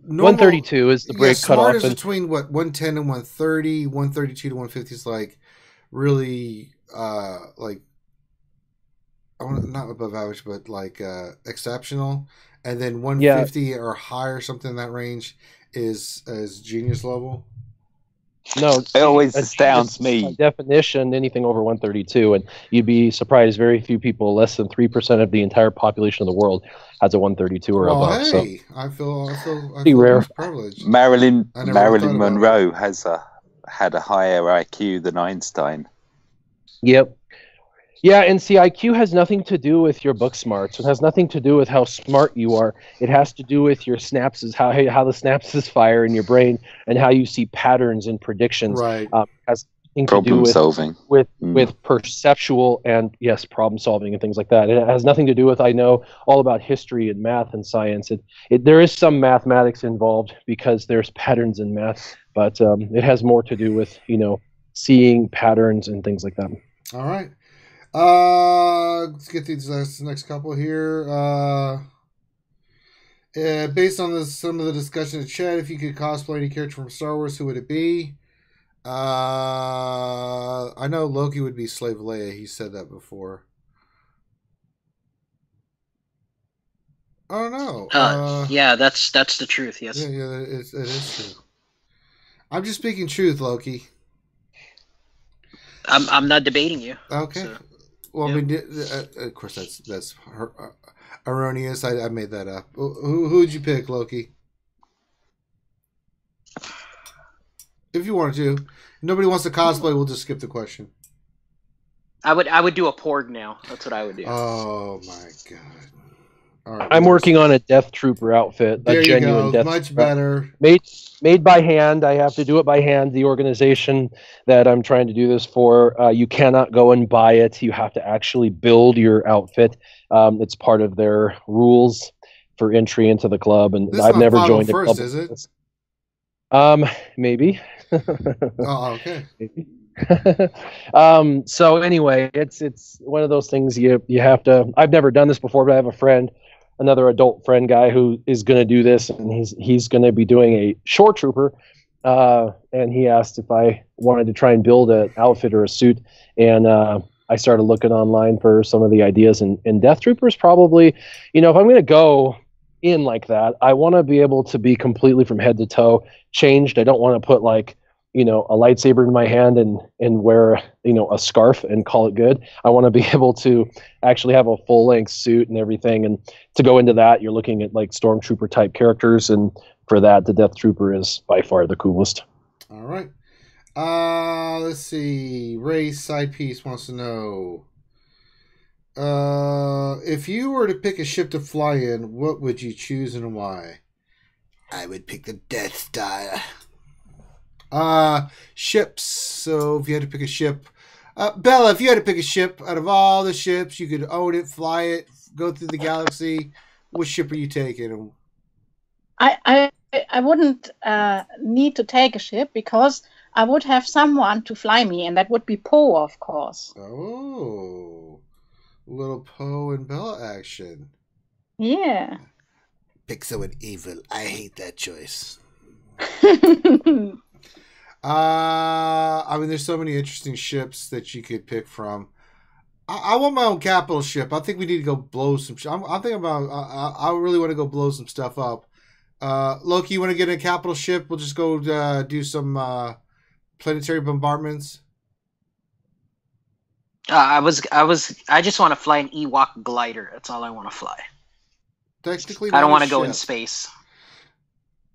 normal, 132 is the break cutoff. Smart is between 110 and 130, 132 to 150 is like really like not above average, but like exceptional. And then 150 or higher, something in that range, is genius level. No, it always astounds me. By definition, anything over 132, and you'd be surprised. Very few people, less than 3% of the entire population of the world, has a 132 or above. Hey, so I feel rare. Privileged. Marilyn Monroe had a higher IQ than Einstein. Yep. Yeah, and see, IQ has nothing to do with your book smarts. It has nothing to do with how smart you are. It has to do with your synapses, how the synapses fire in your brain, and how you see patterns and predictions. Right. Has nothing problem to do with solving, with perceptual and problem solving and things like that. It has nothing to do with, I know all about history and math and science. There is some mathematics involved because there's patterns in math, but it has more to do with seeing patterns and things like that. All right. Let's get these next couple here. Based on some of the discussion in the chat, if you could cosplay any character from Star Wars, who would it be? I know Loki would be Slave Leia. He said that before. I don't know. Yeah, that's the truth. Yes. Yeah, it is true. I'm just speaking truth, Loki. I'm not debating you. Okay. So. Well, I mean, of course, that's erroneous. I made that up. Who'd you pick, Loki? If you wanted to. If nobody wants to cosplay, we'll just skip the question. I would do a Porg now. That's what I would do. Oh my god! All right, I'm working on a Death Trooper outfit. There a you genuine go. Death Much Trooper. better. Made by hand. I have to do it by hand. The organization that I'm trying to do this for, you cannot go and buy it. You have to actually build your outfit. It's part of their rules for entry into the club, and I've never joined a club. Is it? Maybe. Oh, okay. Maybe. So anyway, it's one of those things you have to. I've never done this before, but I have a friend, another adult friend guy, who is going to do this, and he's going to be doing a shore trooper, and he asked if I wanted to try and build an outfit or a suit, and I started looking online for some of the ideas, and Death Troopers probably, if I'm going to go in like that, I want to be able to be completely from head to toe changed. I don't want to put like a lightsaber in my hand and wear a scarf and call it good. I want to be able to actually have a full length suit and everything. And to go into that, you're looking at like stormtrooper type characters, and for that, the Death Trooper is by far the coolest. All right. Let's see. Ray Side Piece wants to know, if you were to pick a ship to fly in, what would you choose and why? I would pick the Death Star. Ships. So if you had to pick a ship, Bella, if you had to pick a ship out of all the ships, you could own it, fly it, go through the galaxy, what ship are you taking? I wouldn't need to take a ship, because I would have someone to fly me, and that would be Poe, of course. Oh, little Poe and Bella action. Yeah. Pick someone evil. I hate that choice. I mean, there's so many interesting ships that you could pick from. I want my own capital ship. I think we need to go blow some. I'm thinking about. I really want to go blow some stuff up. Loki, you want to get in a capital ship? We'll just go do some planetary bombardments. I just want to fly an Ewok glider. That's all I want to fly. Technically, I don't want to go in space.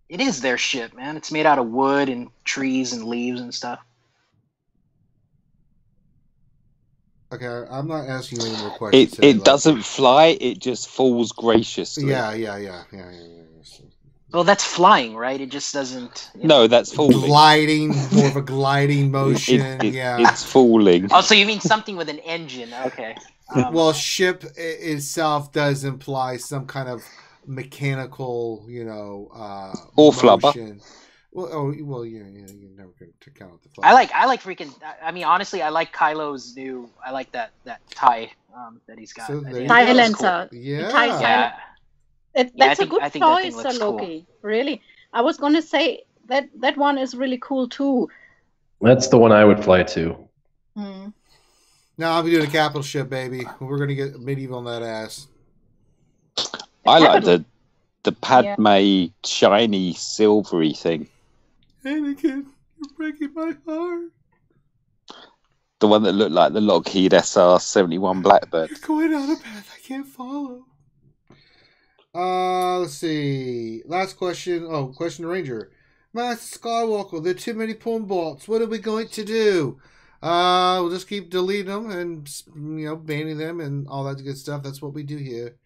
It is their ship, man. It's made out of wood and trees and leaves and stuff. Okay, I'm not asking you any more questions. It doesn't fly. It just falls graciously. Yeah. Well, that's flying, right? It just doesn't. No, that's falling. Gliding, more of a gliding motion. Yeah. It's falling. Oh, so you mean something with an engine? Okay. Well, ship itself does imply some kind of mechanical, Or flubber. motion. Well, yeah, you're never going to count the flubber. I like freaking. I mean, honestly, I like Kylo's new. I like that tie that he's got. So there you Silencer. go. Yeah. Yeah. That's I a good think that thing choice, looks Loki. Really, I was gonna say that one is really cool too. That's the one I would fly to. Mm. No, I'll be doing a capital ship, baby. We're going to get medieval on that ass. I like the Padme shiny silvery thing. Anakin, you're breaking my heart. The one that looked like the Lockheed SR-71 Blackbird. You're going down a path I can't follow. Let's see. Last question. Oh, question to Ranger. Master Skywalker, there are too many porn bots. What are we going to do? We'll just keep deleting them and, banning them and all that good stuff. That's what we do here.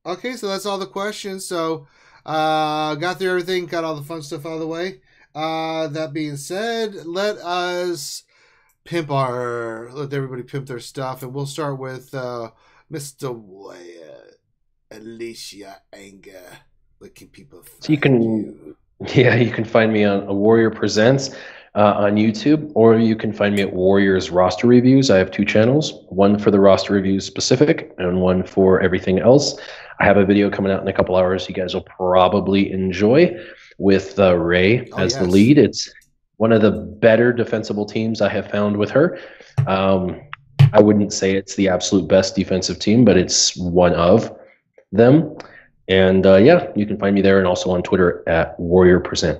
Okay, so that's all the questions. So, got through everything, got all the fun stuff out of the way. That being said, let everybody pimp their stuff, and we'll start with Mr. Wyatt, Alicia Anger. Where can people find So you can find me on Warrior Presents on YouTube, or you can find me at Warriors Roster Reviews. I have 2 channels, one for the roster reviews specific and one for everything else. I have a video coming out in a couple hours you guys will probably enjoy with Rey as the lead. It's one of the better defensible teams I have found with her. I wouldn't say it's the absolute best defensive team, but it's one of them. And you can find me there and also on Twitter at Warrior Present.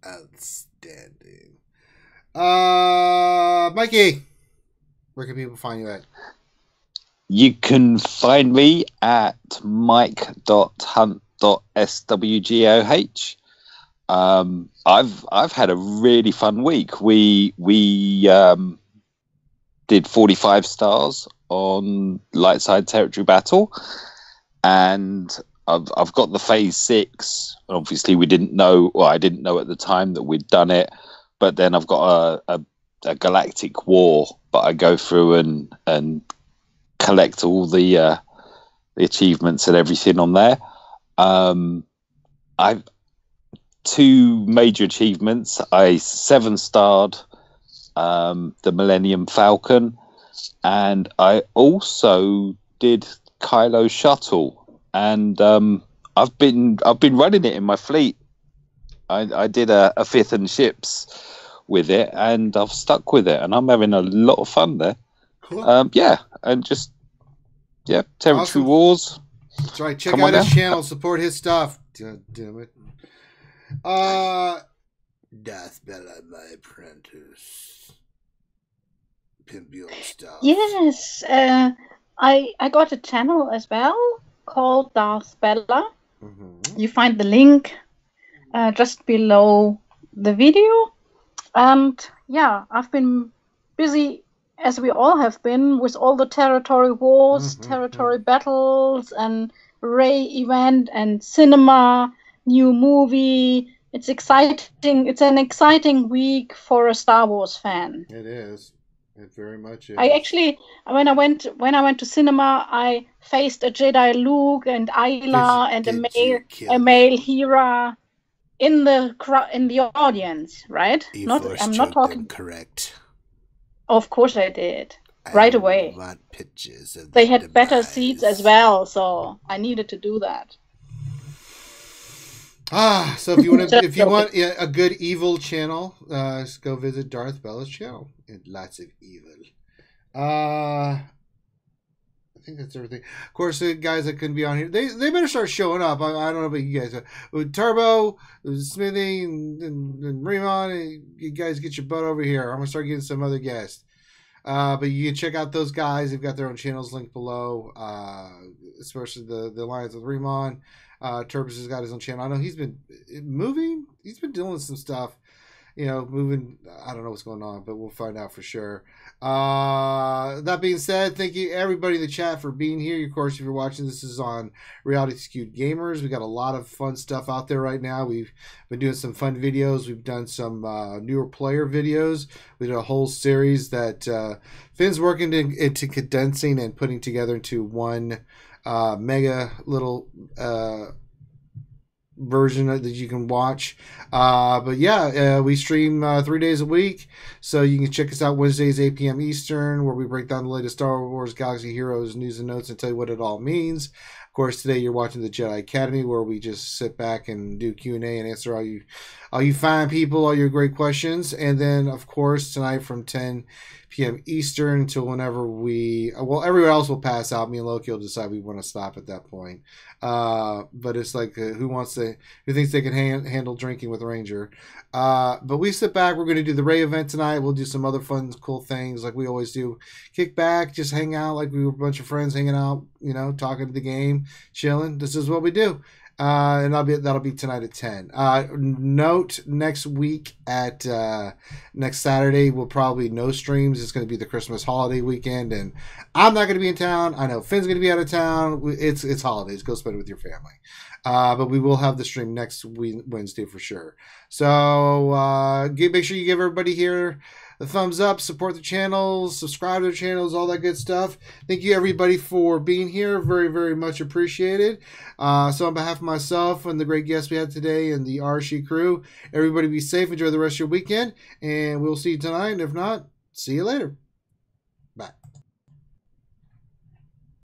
Outstanding. Mikey, where can people find you at? You can find me at mike.hunt.swgoh. I've had a really fun week. We did 45 stars on Lightside Territory Battle, and I've got the Phase 6. Obviously, we didn't know. Well, I didn't know at the time that we'd done it, but then I've got a Galactic War, but I go through and collect all the achievements and everything on there. I've 2 major achievements. I 7-starred the Millennium Falcon, and I also did Kylo Shuttle, and I've been running it in my fleet. I did a 5th and ships with it, and I've stuck with it, and I'm having a lot of fun there. Cool. And just Territory Awesome. Wars. That's right. Check out his channel. Support his stuff. God damn it. Darth Bella, my apprentice. Pimp your stuff. Yes, I got a channel as well called Darth Bella. Mm-hmm. You find the link just below the video. And I've been busy, as we all have been, with all the territory wars, territory battles, and Rey event, and cinema, new movie. It's exciting. It's an exciting week for a Star Wars fan. It is. It very much is. I actually, when I went to cinema, I faced a Jedi Luke and Ayla and a male Hera in the audience, right? I'm not talking. Correct. Of course I did. Right away. Want pictures of They had better seats as well, so I needed to do that. So if you want a good evil channel, just go visit Darth Bella's channel. And lots of evil. I think that's everything. Of course, the guys that couldn't be on here, they better start showing up. I don't know about you guys. With Turbo, Smithy, and Remon, you guys get your butt over here. I'm going to start getting some other guests. But you can check out those guys. They've got their own channels linked below, especially the Alliance with Remon. Turbis has got his own channel. I know he's been moving. He's been doing some stuff. moving. I don't know what's going on, but we'll find out for sure. That being said, thank you everybody in the chat for being here. Of course, if you're watching, this is on Reality Skewed Gamers. We got a lot of fun stuff out there right now. We've been doing some fun videos. We've done some newer player videos. We did a whole series that Finn's working into condensing and putting together into one mega little version that you can watch. But yeah, we stream 3 days a week, so you can check us out Wednesdays 8 p.m. Eastern, where we break down the latest Star Wars Galaxy Heroes news and notes and tell you what it all means. Of course, today you're watching the Jedi Academy, where we just sit back and do Q&A and answer all you fine people, all your great questions. And then, of course, tonight from 10 p.m. Eastern until whenever everyone else will pass out. Me and Loki will decide we want to stop at that point. But it's like who thinks they can handle drinking with Ranger. But we sit back. We're going to do the Ray event tonight. We'll do some other fun, cool things like we always do. Kick back, just hang out like we were a bunch of friends hanging out, talking to the game, chilling. This is what we do. And that'll be tonight at 10. Note next week at next Saturday will probably no streams. It's going to be the Christmas holiday weekend, and I'm not going to be in town. I know Finn's going to be out of town. It's holidays. Go spend it with your family. But we will have the stream next Wednesday for sure. So make sure you give everybody here the thumbs up, support the channels, subscribe to the channels, all that good stuff. Thank you everybody for being here. Very, very much appreciated. So on behalf of myself and the great guests we had today and the RSG crew, everybody be safe. Enjoy the rest of your weekend, and we'll see you tonight. And if not, see you later.